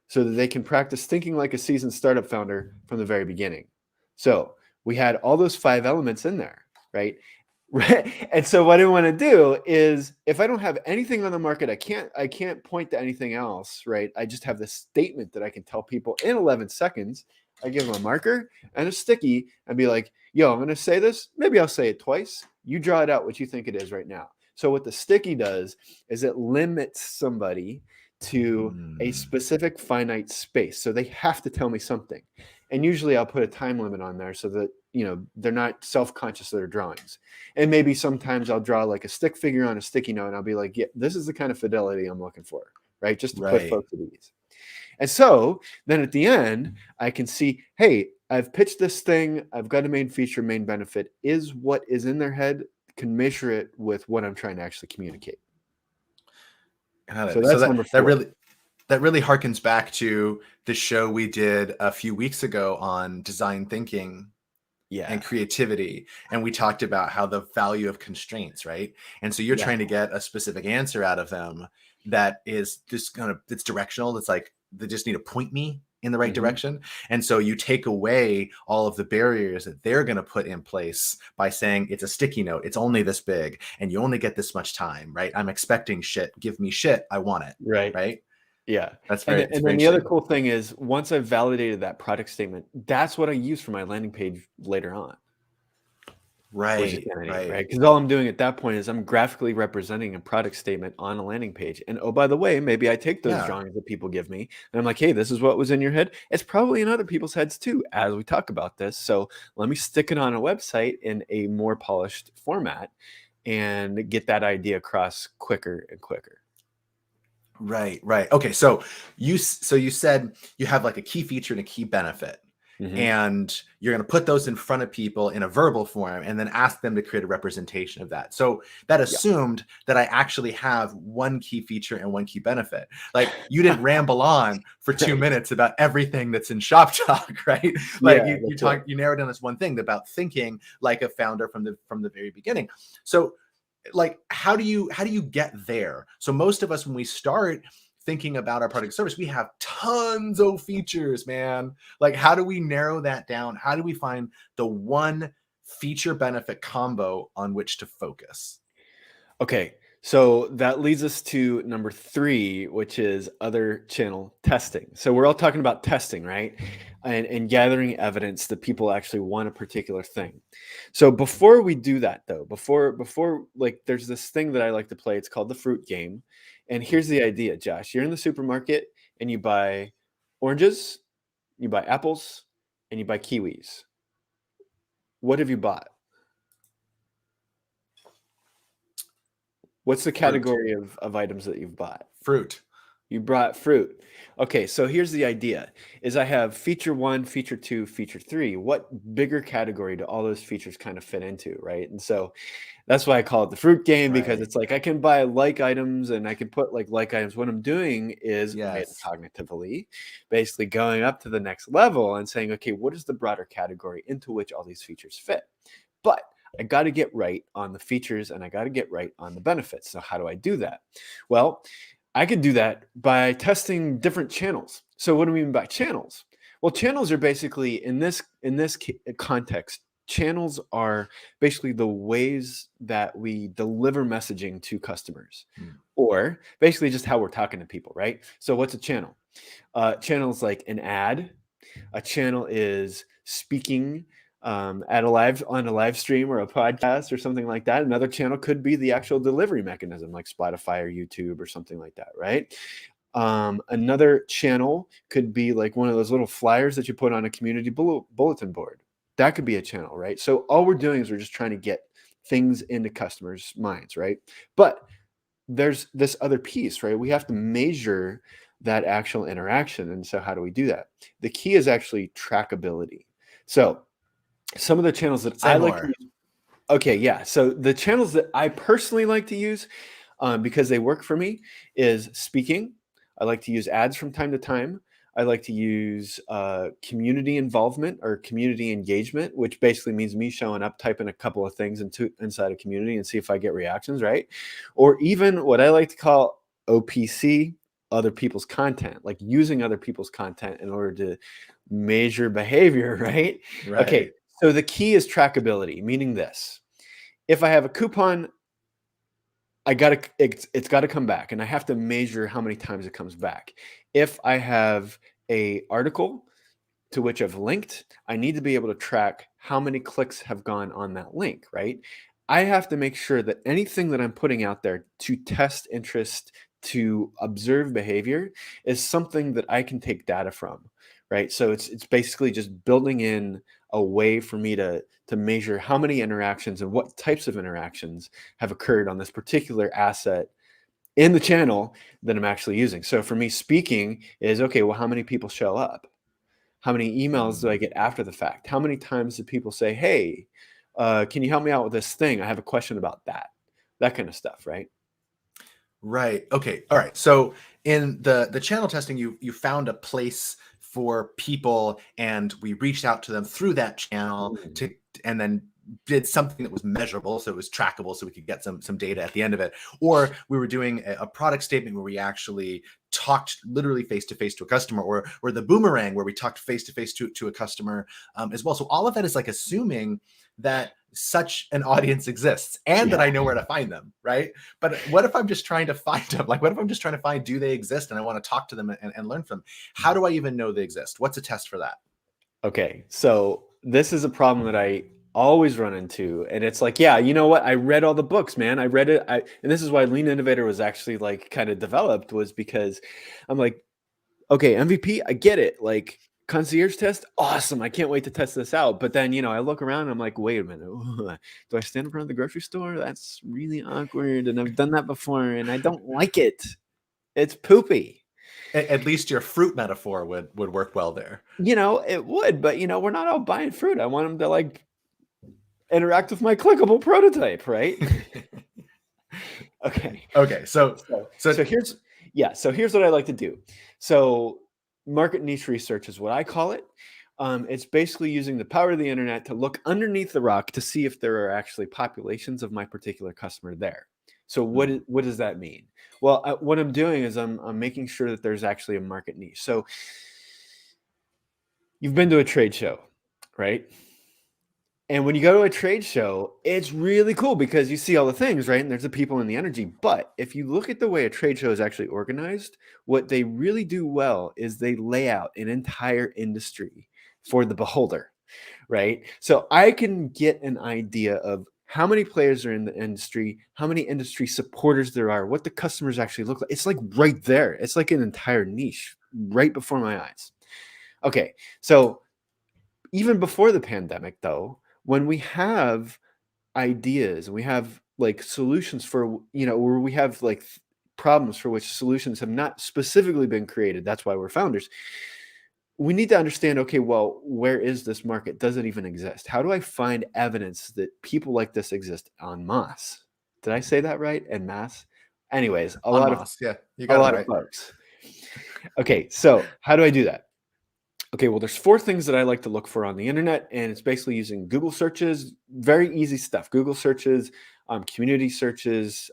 so that they can practice thinking like a seasoned startup founder from the very beginning. So we had all those 5 elements in there, right? And so what I want to do is, if I don't have anything on the market, I can't point to anything else, right? I just have this statement that I can tell people in 11 seconds. I give them a marker and a sticky and be like, yo, I'm going to say this. Maybe I'll say it twice. You draw it out what you think it is right now. So what the sticky does is it limits somebody to a specific finite space. So they have to tell me something. And usually I'll put a time limit on there so that, they're not self-conscious of their drawings. And maybe sometimes I'll draw like a stick figure on a sticky note, and I'll be like, yeah, this is the kind of fidelity I'm looking for, right? Just to put folks at ease. And so then at the end, I can see, hey, I've pitched this thing. I've got a main feature, main benefit. Is what is in their head, can measure it with what I'm trying to actually communicate. Got it. So that's number 4. That really harkens back to the show we did a few weeks ago on design thinking and creativity. And we talked about how the value of constraints, right? And so you're trying to get a specific answer out of them that is just it's directional. It's like, they just need to point me in the right direction. And so you take away all of the barriers that they're going to put in place by saying, it's a sticky note, it's only this big, and you only get this much time, right? I'm expecting shit. Give me shit. I want it. Right. Yeah. That's very, and then the other cool thing is, once I've validated that product statement, that's what I use for my landing page later on. Right. Because all I'm doing at that point is I'm graphically representing a product statement on a landing page. And oh, by the way, maybe I take those drawings that people give me, and I'm like, hey, this is what was in your head. It's probably in other people's heads too, as we talk about this. So let me stick it on a website in a more polished format and get that idea across quicker and quicker. Right. Okay. So you said you have like a key feature and a key benefit, and you're going to put those in front of people in a verbal form and then ask them to create a representation of that. So that assumed that I actually have one key feature and one key benefit. Like, you didn't ramble on for 2 minutes about everything that's in Shop Talk, right? Like, you narrowed down this one thing about thinking like a founder from the very beginning. So, like, how do you get there? So most of us, when we start thinking about our product service, we have tons of features, man. Like, how do we narrow that down? How do we find the one feature benefit combo on which to focus? Okay, so that leads us to number 3, which is other channel testing. So we're all talking about testing, right? And gathering evidence that people actually want a particular thing. So before we do that, though, before like, there's this thing that I like to play. It's called the fruit game. And here's the idea, Josh. You're in the supermarket and you buy oranges, you buy apples, and you buy kiwis. What have you bought? What's the category of items that you've bought? Fruit. You brought fruit. Okay, so here's the idea is I have feature 1, feature 2, feature 3. What bigger category do all those features kind of fit into, right? And so that's why I call it the fruit game, because Right. it's like I can buy like items and I can put like items. What I'm doing is Yes. metacognitively basically going up to the next level and saying, okay, what is the broader category into which all these features fit? But I got to get right on the features and I got to get right on the benefits. So how do I do that? Well, I could do that by testing different channels. So what do we mean by channels? Well, channels are basically in this context, channels are basically the ways that we deliver messaging to customers, or basically just how we're talking to people, right? So what's a channel? Channels like an ad. A channel is speaking at on a live stream or a podcast or something like that. Another channel could be the actual delivery mechanism, like Spotify or YouTube or something like that, right? Another channel could be like one of those little flyers that you put on a community bulletin board. That could be a channel, right? So all we're doing is we're just trying to get things into customers' minds, right? But there's this other piece, right? We have to measure that actual interaction. And so how do we do that? The key is actually trackability. So some of the channels that Say I like to more. use. Okay, yeah. So the channels that I personally like to use because they work for me is speaking. I like to use ads from time to time. I like to use community involvement or community engagement, which basically means me showing up, typing a couple of things inside a community and see if I get reactions, right? Or even what I like to call OPC, other people's content, like using other people's content in order to measure behavior, right? Okay, Right. so the key is trackability, meaning this. If I have a coupon, it's got to come back, and I have to measure how many times it comes back. If I have a article to which I've linked, I need to be able to track how many clicks have gone on that link, right? I have to make sure that anything that I'm putting out there to test interest, to observe behavior, is something that I can take data from, right? So it's basically just building in a way for me to measure how many interactions and what types of interactions have occurred on this particular asset in the channel that I'm actually using. So for me, speaking is okay, well, how many people show up? How many emails do I get after the fact? How many times do people say, hey, can you help me out with this thing? I have a question about that. That kind of stuff, right? Right. Okay. All right. So in the channel testing, you found a place for people, and we reached out to them through that channel Mm. to, and then did something that was measurable, so it was trackable, so we could get some data at the end of it. Or we were doing a product statement where we actually talked literally face to face to a customer, or the Boomerang where we talked face to face to a customer as well. So all of that is like assuming that such an audience exists and that Yeah. I know where to find them, right? But what if I'm just trying to find them? Like, what if I'm just trying to find, do they exist? And I want to talk to them and learn from them. How do I even know they exist? What's a test for that? Okay. So this is a problem that I always run into. And it's like, yeah, you know what? I read all the books, man. I read it. And this is why Lean Innovator was actually like kind of developed, was because I'm like, okay, MVP, I get it. Like, concierge test, awesome. I can't wait to test this out. But then, I look around and I'm like, wait a minute. Do I stand in front of the grocery store? That's really awkward. And I've done that before and I don't like it. It's poopy. At least your fruit metaphor would work well there. It would, but we're not all buying fruit. I want them to like interact with my clickable prototype, right? Okay. Okay, so So here's what I like to do. So market niche research is what I call it. It's basically using the power of the internet to look underneath the rock to see if there are actually populations of my particular customer there. So what does that mean? Well, what I'm doing is I'm making sure that there's actually a market niche. So you've been to a trade show, right? And when you go to a trade show, it's really cool because you see all the things, right? And there's the people and the energy. But if you look at the way a trade show is actually organized, what they really do well is they lay out an entire industry for the beholder, right? So I can get an idea of how many players are in the industry, how many industry supporters there are, what the customers actually look like. It's like right there. It's like an entire niche right before my eyes. Okay, so even before the pandemic, though, when we have ideas and we have like solutions for, where we have like problems for which solutions have not specifically been created, that's why we're founders. We need to understand, okay, well, where is this market? Does it even exist? How do I find evidence that people like this exist en masse? Did I say that right? En masse? Anyways, a On lot of Moss. Yeah, you a got it lot of right. folks. Okay, so how do I do that? Okay, well, there's 4 things that I like to look for on the internet, and it's basically using Google searches, very easy stuff. Google searches, community searches,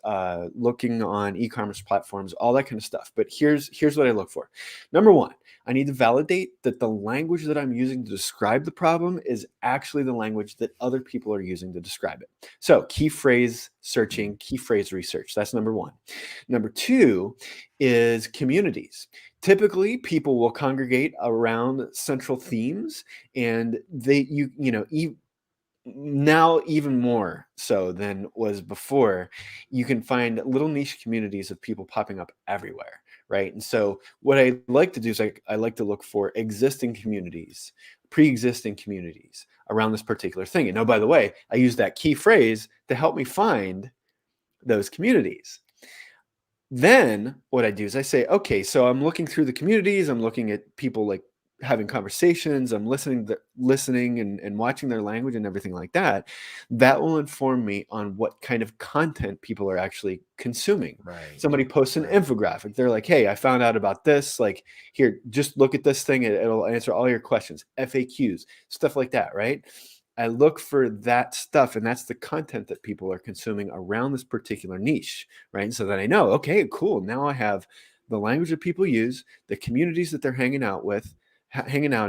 looking on e-commerce platforms, all that kind of stuff. But here's what I look for. Number 1, I need to validate that the language that I'm using to describe the problem is actually the language that other people are using to describe it. So key phrase searching, key phrase research. That's number 1. Number 2 is communities. Typically, people will congregate around central themes, and now even more so than was before, you can find little niche communities of people popping up everywhere, right? And so what I like to do is I like to look for existing communities, pre-existing communities around this particular thing. And oh, by the way, I use that key phrase to help me find those communities. Then what I do is I say, okay, so I'm looking through the communities, I'm looking at people like having conversations, I'm listening and watching their language and everything like that. That will inform me on what kind of content people are actually consuming. Right. Somebody posts an Right. infographic. They're like, hey, I found out about this. Like, here, just look at this thing. It'll answer all your questions, FAQs, stuff like that, right? I look for that stuff, and that's the content that people are consuming around this particular niche, right? So that I know, okay, cool. Now I have the language that people use, the communities that they're hanging out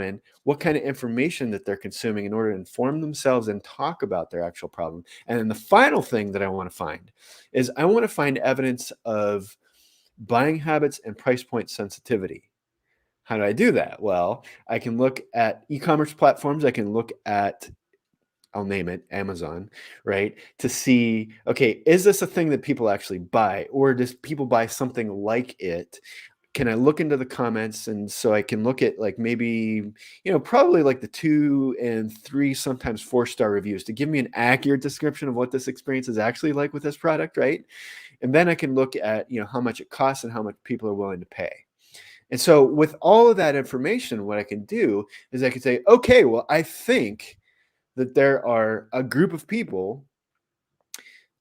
in, what kind of information that they're consuming in order to inform themselves and talk about their actual problem. And then the final thing that I want to find is I want to find evidence of buying habits and price point sensitivity. How do I do that? Well, I can look at e-commerce platforms. I can look at, I'll name it Amazon, right? To see, okay, is this a thing that people actually buy, or does people buy something like it? Can I look into the comments? And so I can look at like maybe, probably like the 2 and 3, sometimes 4-star reviews to give me an accurate description of what this experience is actually like with this product, right? And then I can look at, how much it costs and how much people are willing to pay. And so with all of that information, what I can do is I can say, okay, well, I think that there are a group of people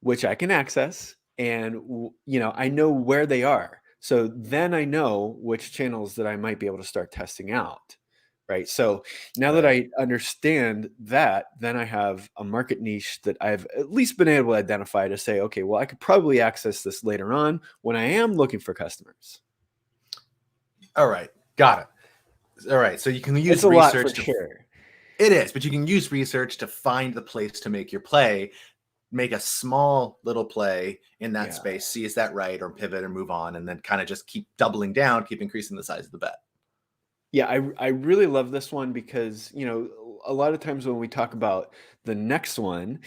which I can access, and I know where they are. So then I know which channels that I might be able to start testing out, right? So now that I understand that, then I have a market niche that I've at least been able to identify to say, okay, well, I could probably access this later on when I am looking for customers. All right, got it. All right, so you can use It's a lot research for sure. It is, but you can use research to find the place to make your play, make a small little play in that space, see is that right, or pivot or move on, and then kind of just keep doubling down, keep increasing the size of the bet. Yeah, I really love this one because, a lot of times when we talk about the next one,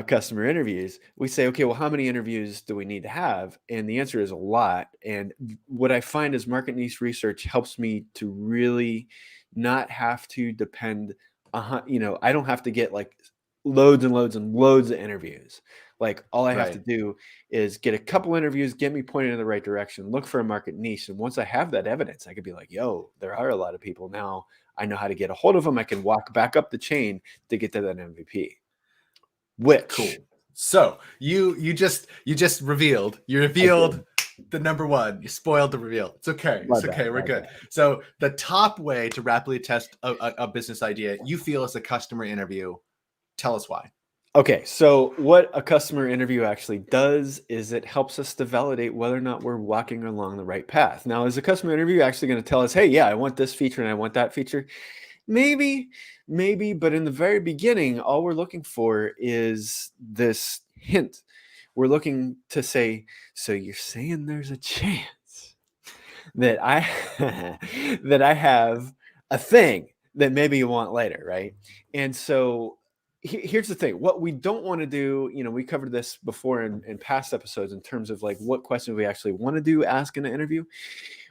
customer interviews, we say, okay, well, how many interviews do we need to have? And the answer is a lot. And what I find is market niche research helps me to really not have to depend, I don't have to get like loads and loads and loads of interviews. Like all I have to do is get a couple interviews, get me pointed in the right direction, look for a market niche. And once I have that evidence, I could be like, yo, there are a lot of people now. I know how to get a hold of them. I can walk back up the chain to get to that MVP. Which cool. So you just revealed. You revealed the number one. You spoiled the reveal. It's okay. It's okay. We're good. So the top way to rapidly test a business idea you feel is a customer interview. Tell us why. Okay, so what a customer interview actually does is it helps us to validate whether or not we're walking along the right path. Now, is a customer interview actually going to tell us, hey, yeah, I want this feature and I want that feature? Maybe, but in the very beginning, all we're looking for is this hint. We're looking to say, so you're saying there's a chance that I that I have a thing that maybe you want later, right? And so here's the thing. What we don't want to do, we covered this before in past episodes in terms of like what questions we actually want to ask in an interview.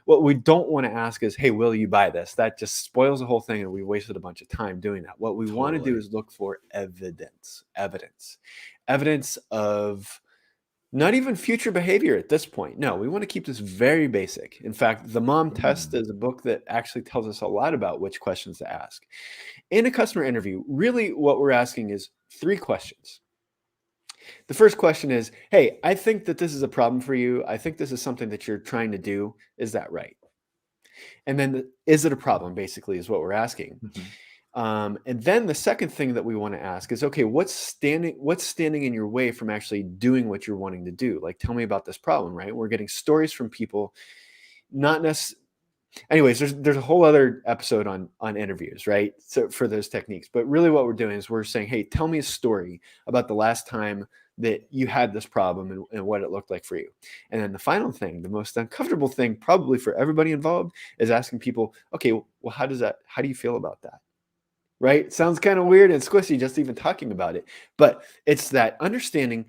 What we don't want to ask is, hey, will you buy this? That just spoils the whole thing, and we wasted a bunch of time doing that. What we want to do Totally. is look for evidence of not even future behavior at this point. No, we want to keep this very basic. In fact, the Mom Test Mm. is a book that actually tells us a lot about which questions to ask. In a customer interview, really what we're asking is 3 questions. The first question is, hey, I think that this is a problem for you. I think this is something that you're trying to do. Is that right? And then, is it a problem, basically, is what we're asking. Mhm. And then the second thing that we want to ask is, okay, what's standing in your way from actually doing what you're wanting to do? Like, tell me about this problem, right? We're getting stories from people, not necessarily. Anyways, there's a whole other episode on interviews, right? So for those techniques, but really what we're doing is we're saying, hey, tell me a story about the last time that you had this problem and what it looked like for you. And then the final thing, the most uncomfortable thing probably for everybody involved, is asking people, okay, well, how do you feel about that? Right? Sounds kind of weird and squishy just even talking about it, but it's that understanding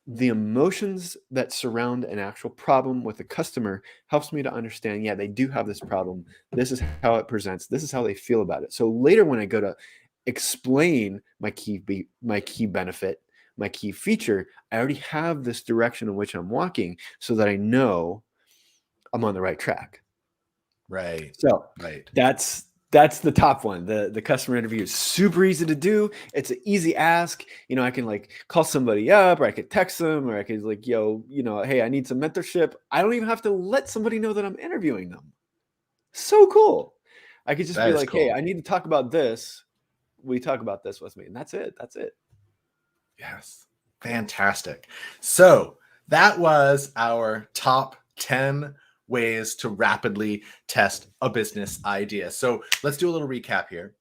the emotions that surround an actual problem with a customer helps me to understand, yeah, they do have this problem. This is how it presents. This is how they feel about it. So later when I go to explain my key benefit, my key feature, I already have this direction in which I'm walking so that I know I'm on the right track. Right. So Right. that's the top one. The customer interview is super easy to do. It's an easy ask. I can like call somebody up, or I could text them, or I could like, hey, I need some mentorship. I don't even have to let somebody know that I'm interviewing them. So cool. I could just That be is like, hey, cool. I need to talk about this. Will you talk about this with me? And that's it. That's it. Yes. Fantastic. So that was our top 10 ways to rapidly test a business idea. So let's do a little recap here.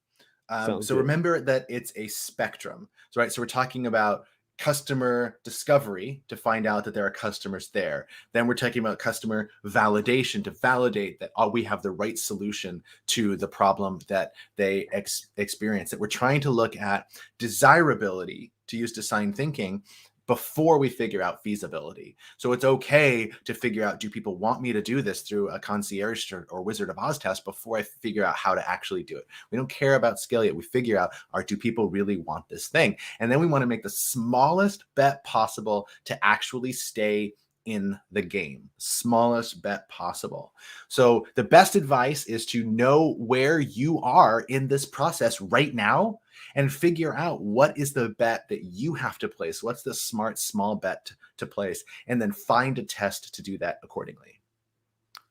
Sounds So good. remember that it's a spectrum. So, right. So we're talking about customer discovery to find out that there are customers there. Then we're talking about customer validation to validate that we have the right solution to the problem that they experience. That we're trying to look at desirability, to use design thinking, before we figure out feasibility. So it's okay to figure out, do people want me to do this through a Concierge or Wizard of Oz test before I figure out how to actually do it? We don't care about scale yet. We figure out, do people really want this thing? And then we want to make the smallest bet possible to actually stay in the game. Smallest bet possible. So the best advice is to know where you are in this process right now and figure out what is the bet that you have to place. What's the smart small bet to place? And then find a test to do that accordingly.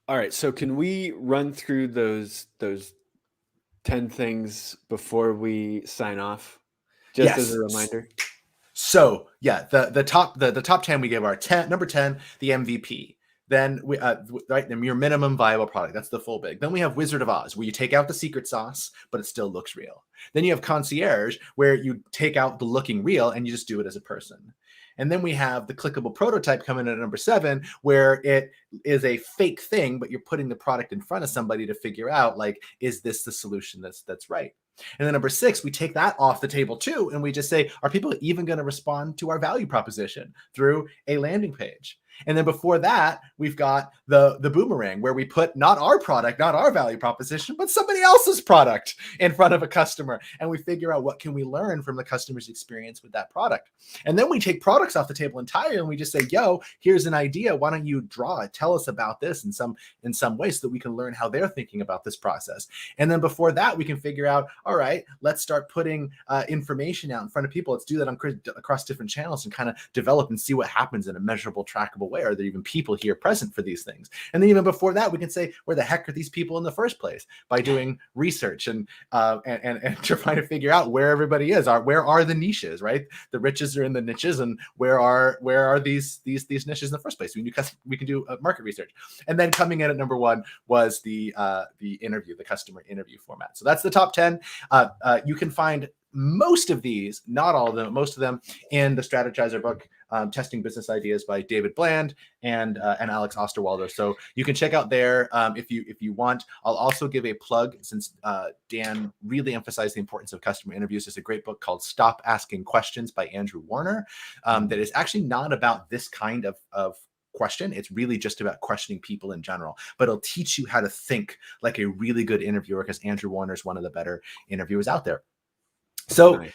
All right. So can we run through those 10 things before we sign off? Just as a Yes. reminder. So yeah, the top 10 we give our number 10, the MVP. Then we right, your minimum viable product. That's the full big. Then we have Wizard of Oz, where you take out the secret sauce, but it still looks real. Then you have Concierge, where you take out the looking real and you just do it as a person. And then we have the clickable prototype coming in at number 7, where it is a fake thing, but you're putting the product in front of somebody to figure out, like, is this the solution that's right? And then number 6, we take that off the table too, and we just say, are people even going to respond to our value proposition through a landing page? And then before that, we've got the Boomerang, where we put not our product, not our value proposition, but somebody else's product in front of a customer. And we figure out, what can we learn from the customer's experience with that product? And then we take products off the table entirely, and we just say, yo, here's an idea. Why don't you draw it? Tell us about this in some way, so that we can learn how they're thinking about this process. And then before that, we can figure out, all right, let's start putting information out in front of people. Let's do that across different channels and kind of develop and see what happens in a measurable, trackable way. Are there even people here present for these things? And then even before that, we can say, where the heck are these people in the first place? By doing research and trying to figure out where everybody is. Where are the niches, right? The riches are in the niches, and where are these niches in the first place? We can do market research. And then coming in at number 1 was the interview, the customer interview format. So that's the top 10. You can find most of these, not all of them, most of them, in the Strategizer book, Testing Business Ideas by David Bland and Alex Osterwalder. So you can check out there if you want. I'll also give a plug, since Dan really emphasized the importance of customer interviews. There's a great book called Stop Asking Questions by Andrew Warner that is actually not about this kind of question. It's really just about questioning people in general, but it'll teach you how to think like a really good interviewer, because Andrew Warner is one of the better interviewers out there. So Nice.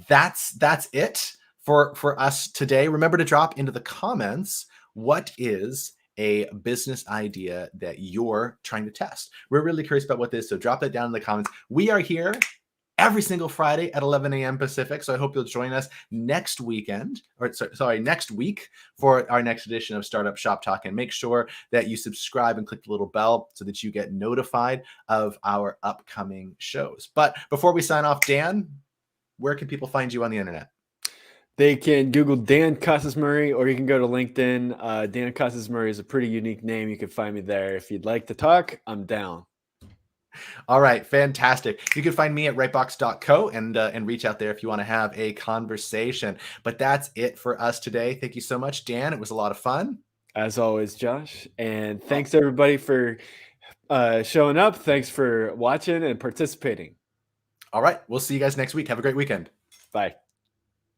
that's it for us today. Remember to drop into the comments, what is a business idea that you're trying to test? We're really curious about what this is, so drop that down in the comments. We are here every single Friday at 11 a.m. Pacific. So I hope you'll join us next weekend, or next week, for our next edition of Startup Shop Talk. And make sure that you subscribe and click the little bell so that you get notified of our upcoming shows. But before we sign off, Dan, where can people find you on the internet? They can Google Dan Casas-Murray, or you can go to LinkedIn. Dan Casas-Murray is a pretty unique name. You can find me there. If you'd like to talk, I'm down. All right, fantastic. You can find me at rightbox.co and reach out there if you want to have a conversation. But that's it for us today. Thank you so much, Dan. It was a lot of fun. As always, Josh. And thanks everybody for showing up. Thanks for watching and participating. All right, we'll see you guys next week. Have a great weekend. Bye.